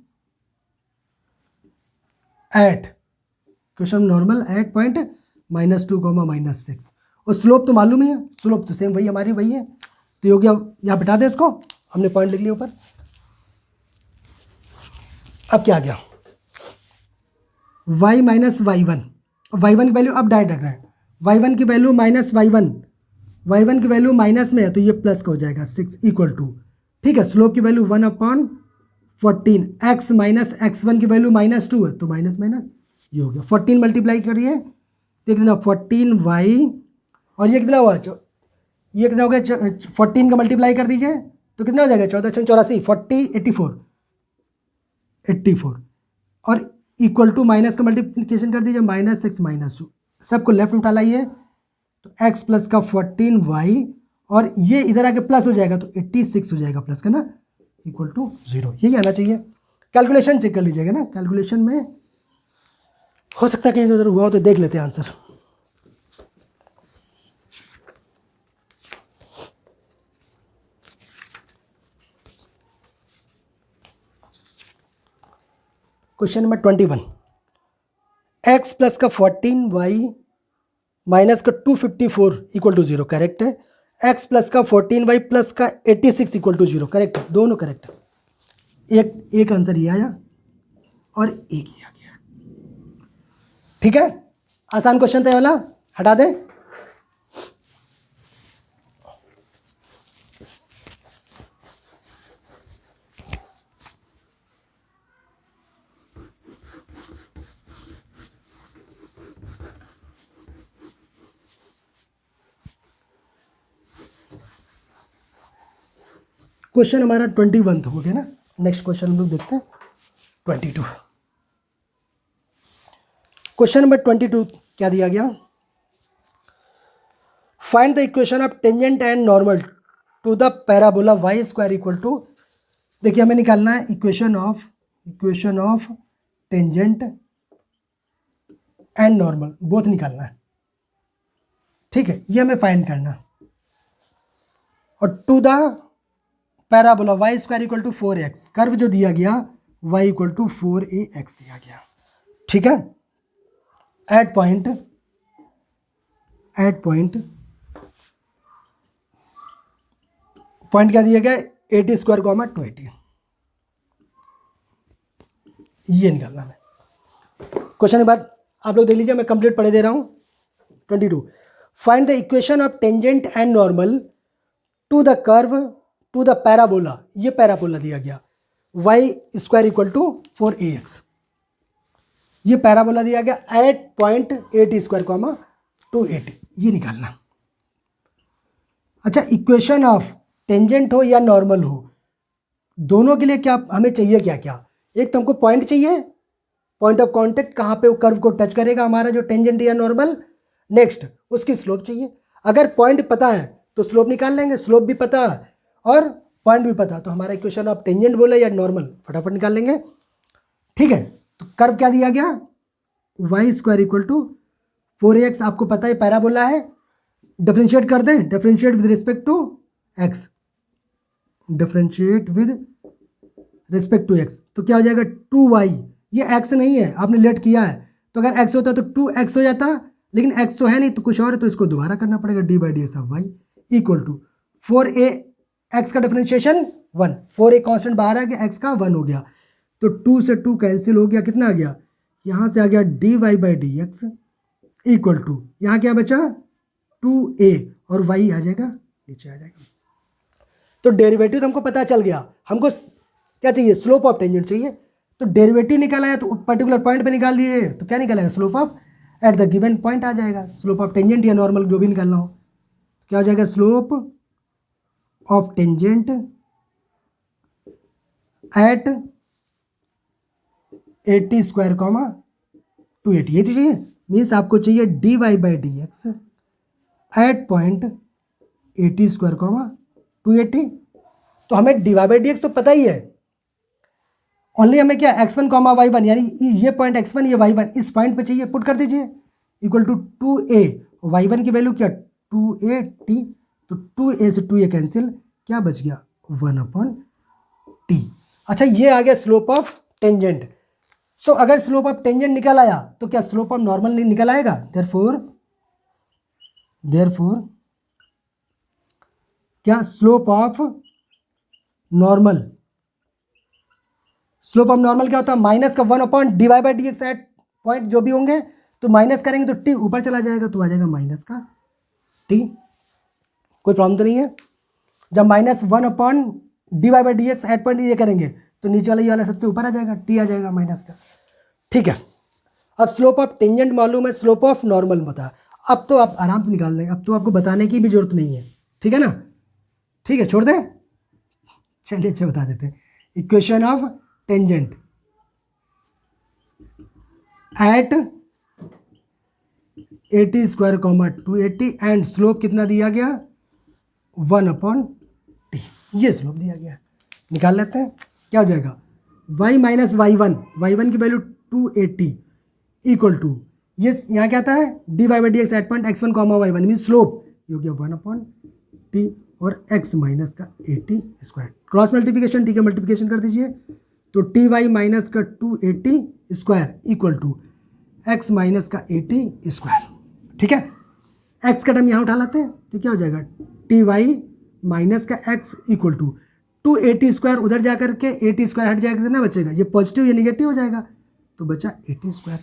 at point -2,-6 और स्लोप तो मालूम ही है, स्लोप तो सेम वही हमारी वही है, तो ये हो गया, यहाँ बता दें इसको, हमने पॉइंट लिख लिया ऊपर। अब क्या आ गया y माइनस y1 की वैल्यू अब डायरेक्ट रख रहे हैं, y1 की वैल्यू माइनस y1 की वैल्यू माइनस में है तो ये प्लस का हो जाएगा 6 इक्वल टू, ठीक है, स्लोप की वैल्यू 1/14, x माइनस x1 की वैल्यू -2 है तो माइनस माइनस ये हो गया, 14 मल्टीप्लाई करिए तो कितना 14y और ये कितना हुआ, ये कितना हो गया 14 का मल्टीप्लाई कर दीजिए तो कितना हो जाएगा 14×84 84 और इक्वल टू माइनस का मल्टीप्लिकेशन कर दीजिए -6 -2, सबको लेफ्ट उठा लाइए तो x प्लस का 14y और ये इधर आके प्लस हो जाएगा तो 86 हो जाएगा प्लस का ना, इक्वल टू 0, यही आना चाहिए। कैलकुलेशन चेक कर लीजिएगा ना, कैलकुलेशन में हो सकता है कहीं उधर हुआ हो तो देख लेते हैं answer. Question number 21, x plus का 14y माइनस का 254 इक्वल टू 0 करेक्ट है, x प्लस का 14y प्लस का 86 इक्वल टू 0 करेक्ट है, दोनों करेक्ट है, एक आंसर ये आया और एक ही आ गया, ठीक है, आसान क्वेश्चन था ये वाला, हटा दें। क्वेश्चन हमारा 21 हो गया ना, नेक्स्ट क्वेश्चन हम लोग देखते हैं 22। क्वेश्चन नंबर 22 क्या दिया गया, find the equation of tangent and normal to the parabola y square equal to, देखिए हमें निकालना है equation of tangent and normal both निकालना है, ठीक है, ये हमें फाइंड करना है। और to the parabola y square equal to 4x, curve जो दिया गया y इक्वल टू 4ax दिया गया, ठीक है, एट पॉइंट क्या दिया गया 80 स्क्वायर कॉमा 280, ये निकालना है। क्वेश्चन के बाद आप लोग देख लीजिए, मैं कंप्लीट पढ़े दे रहा हूँ। 22, find the equation of tangent and normal to the curve to the parabola, ये पैराबोला दिया गया y square equal to 4ax, ये पैराबोला दिया गया एट पॉइंट 80 स्क्वायर कॉमा 280, ये निकालना। अच्छा, इक्वेशन ऑफ टेंजेंट हो या नॉर्मल हो, दोनों के लिए क्या हमें चाहिए, क्या क्या, एक तो हमको पॉइंट चाहिए, पॉइंट ऑफ कांटेक्ट कहाँ पे वो कर्व को टच करेगा हमारा जो टेंजेंट या नॉर्मल, नेक्स्ट उसकी स्लोप चाहिए, अगर पॉइंट पता है तो स्लोप निकाल लेंगे, स्लोप भी पता है और पॉइंट भी पता, तो हमारा इक्वेशन ऑफ टेंजेंट बोले या नॉर्मल फटाफट निकाल लेंगे। ठीक है, तो कर्व क्या दिया गया, Y square equal to 4ax, आपको पता है पैराबोला है, डिफरेंशिएट कर दें, differentiate with respect to x, differentiate with respect to x, तो क्या हो जाएगा 2y, ये x नहीं है, आपने लेट किया है, तो अगर x होता तो 2x हो जाता, लेकिन x तो है नहीं, तो कुछ और है, तो इसको दोबारा करना पड़ेगा, d/dx of y equal to 4a, x का डिफरेंशिएशन 1, 4a कांस्टेंट बाहर आ गया, x का 1 हो गया, तो 2 से 2 कैंसिल हो गया, कितना आ गया, यहाँ से आ गया dy/dx इक्वल टू, यहाँ क्या बचा 2a और y आ जाएगा नीचे आ जाएगा। तो डेरिवेटिव तो हमको पता चल गया, हमको क्या चाहिए, स्लोप ऑफ टेंजेंट चाहिए, तो डेरिवेटिव निकाला है तो पर्टिकुलर पॉइंट पे निकाल दिए, तो क्या निकालेगा, slope of at the given point आ जाएगा, स्लोप ऑफ टेंजेंट या नॉर्मल जो भी निकालना हो, क्या हो जाएगा, slope of tangent at 80 square comma 280, ये तो चाहिए, मीन्स आपको चाहिए dy/dx at point 80 square comma 280, तो हमें dy/dx तो पता ही है, ओनली हमें क्या x1 कॉमा y1, यानी ये पॉइंट x1 ये y1 इस पॉइंट पे चाहिए, पुट कर दीजिए इक्वल टू 2a, y1 की वैल्यू क्या 2at, तो 2a से 2a कैंसिल, क्या बच गया 1/t। अच्छा, ये आ गया स्लोप ऑफ टेंजेंट। सो अगर स्लोप ऑफ टेंजेंट निकल आया तो क्या स्लोप ऑफ नॉर्मल नहीं निकल आएगा, देयरफॉर क्या slope of normal, slope of normal क्या होता है, माइनस का 1/dy/dx एट पॉइंट जो भी होंगे, तो माइनस करेंगे तो t ऊपर चला जाएगा, तो आ जाएगा माइनस का t, कोई प्रॉब्लम तो नहीं है। जब -1/dy/dx एट पॉइंट ये करेंगे तो नीचे वाला ये वाला सबसे ऊपर आ जाएगा, t आ जाएगा माइनस का। ठीक है, अब स्लोप ऑफ टेंजेंट मालूम है, स्लोप ऑफ नॉर्मल बता, अब तो आप आराम से निकाल लेंगे, अब तो आपको बताने की भी जरूरत नहीं है, ठीक है ना, ठीक है, छोड़ दें, चलिए अच्छा बता देते हैं, equation of tangent at 80 square comma 280 and slope कितना दिया गया 1/t, ये स्लोप दिया गया, निकाल लेते हैं, क्या हो जाएगा y माइनस y1 की वैल्यू 280 इक्वल टू, ये यहाँ क्या आता है dy/dx at point x1 comma y1 mean slope, ये हो गया 1/t और x माइनस का 80 स्क्वायर, क्रॉस मल्टीप्लिकेशन, ठीक है मल्टीप्लिकेशन कर दीजिए, तो टी वाई माइनस का 280 square equal to x minus का 80 स्क्वायर, ठीक है, एक्स का टर्म यहाँ उठा लाते हैं, तो क्या हो जाएगा टी वाई माइनस का एक्स इक्वल टू 280 स्क्वायर, उधर जाकर के 80 स्क्वायर हट जाएगा, कितना बचेगा, ये पॉजिटिव या निगेटिव हो जाएगा, तो बचा 80 स्क्वायर।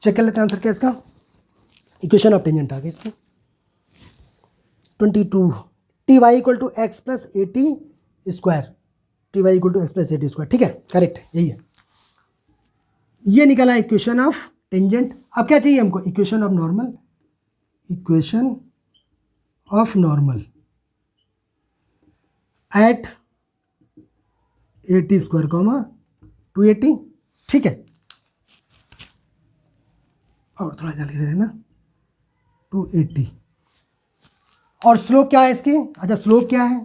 चेक कर लेते हैं आंसर क्या इसका, इक्वेशन ऑफ टेंजेंट आ गया इसका 22, t y equal to x plus 80 square, t y equal to x plus 80 square, ठीक है, करेक्ट यही है, ये निकला इक्वेशन ऑफ टेंजेंट। अब क्या चाहिए हमको, equation of normal, equation of normal eight 80 square comma 280, ठीक है, और थोड़ा जल्दी दे देना 280, और स्लोप क्या है इसकी, अच्छा स्लोप क्या है,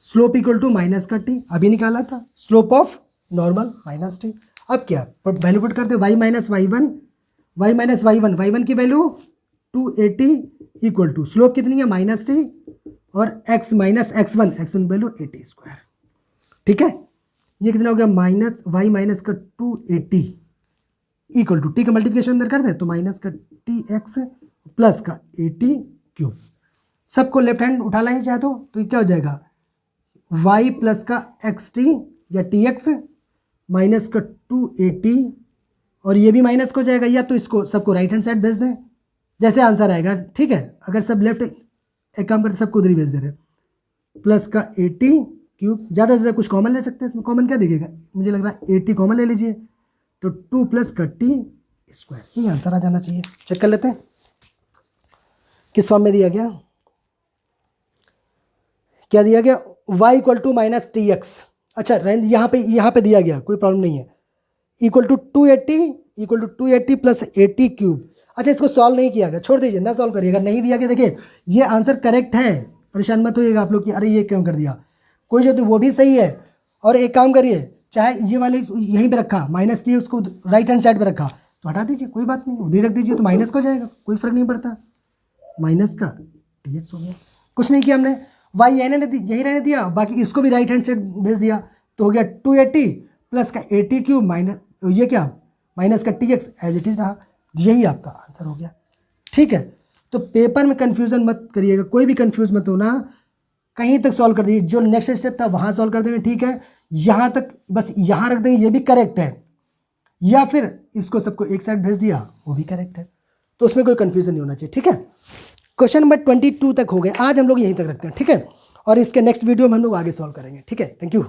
स्लोप इक्वल टू माइनस का टी, अभी निकाला था, slope of normal minus T. अब क्या वैल्यू पुट करते हैं, वाई माइनस वाई वन की वैल्यू 280 इक्वल टू स्लोप कितनी है माइनस टी और x माइनस x1 की वैल्यू 80 स्क्वायर, ठीक है, ये कितना हो गया माइनस वाई माइनस का 280 इक्वल टू टी का मल्टीप्लिकेशन अंदर कर दे तो माइनस का टी एक्स प्लस का 80 क्यूब, सबको लेफ्ट हैंड उठा लाएं चाहे तो क्या हो जाएगा y प्लस का एक्स टी या टी एक्स माइनस का 280 और ये भी माइनस को जाएगा, या तो इसको सबको राइट हैंड साइड भेज दें जैसे आंसर आएगा, ठीक है, अगर सब लेफ्ट एक काम करते सबको उधर ही भेज दे रहे, प्लस का 80 क्यूब, ज़्यादा से ज़्यादा कुछ कॉमन ले सकते हैं इसमें, कॉमन क्या दिखेगा, मुझे लग रहा है 80 कॉमन ले लीजिए, तो 2 प्लस का टी स्क्वायर, ये आंसर आ जाना चाहिए। चेक कर लेते हैं किस फॉर्म में दिया गया, क्या दिया गया y equal to minus t x, अच्छा यहाँ पे दिया गया, कोई प्रॉब्लम नहीं है, इक्वल टू 280 प्लस 80 क्यूब। अच्छा इसको सॉल्व नहीं किया गया, छोड़ दीजिए ना सॉल्व करिए, अगर नहीं दिया गया देखिए ये आंसर करेक्ट है परेशान मत होइएगा आप लोग कि अरे ये क्यों कर दिया, कोई जो तो वो भी सही है। और एक काम करिए, चाहे ये वाले यहीं पे रखा -t उसको राइट हैंड साइड पे रखा तो हटा दीजिए, कोई बात नहीं, उधर रख दीजिए तो माइनस को जाएगा, कोई फर्क नहीं पड़ता, माइनस का dx हो गया। कुछ नहीं किया हमने, y यही रहने दिया, बाकी इसको भी राइट हैंड साइड भेज दिया तो हो गया 280 प्लस का 80 क्यूब माइनस ये क्या माइनस का tx एज इट इज़ रहा। यही आपका आंसर हो गया। ठीक है, तो पेपर में कन्फ्यूज़न मत करिएगा, कोई भी कन्फ्यूज़ मत होना, कहीं तक सॉल्व कर दीजिए, जो नेक्स्ट स्टेप था वहाँ सॉल्व कर देंगे। ठीक है, यहाँ तक बस यहाँ रख देंगे, ये भी करेक्ट है, या फिर इसको सबको एक साइड भेज दिया वो भी करेक्ट है, तो उसमें कोई कन्फ्यूज़न नहीं होना चाहिए। ठीक है, क्वेश्चन नंबर 22 तक हो गए, आज हम लोग यहीं तक रखते हैं। ठीक है, और इसके नेक्स्ट वीडियो में हम लोग आगे सॉल्व करेंगे। ठीक है, थैंक यू।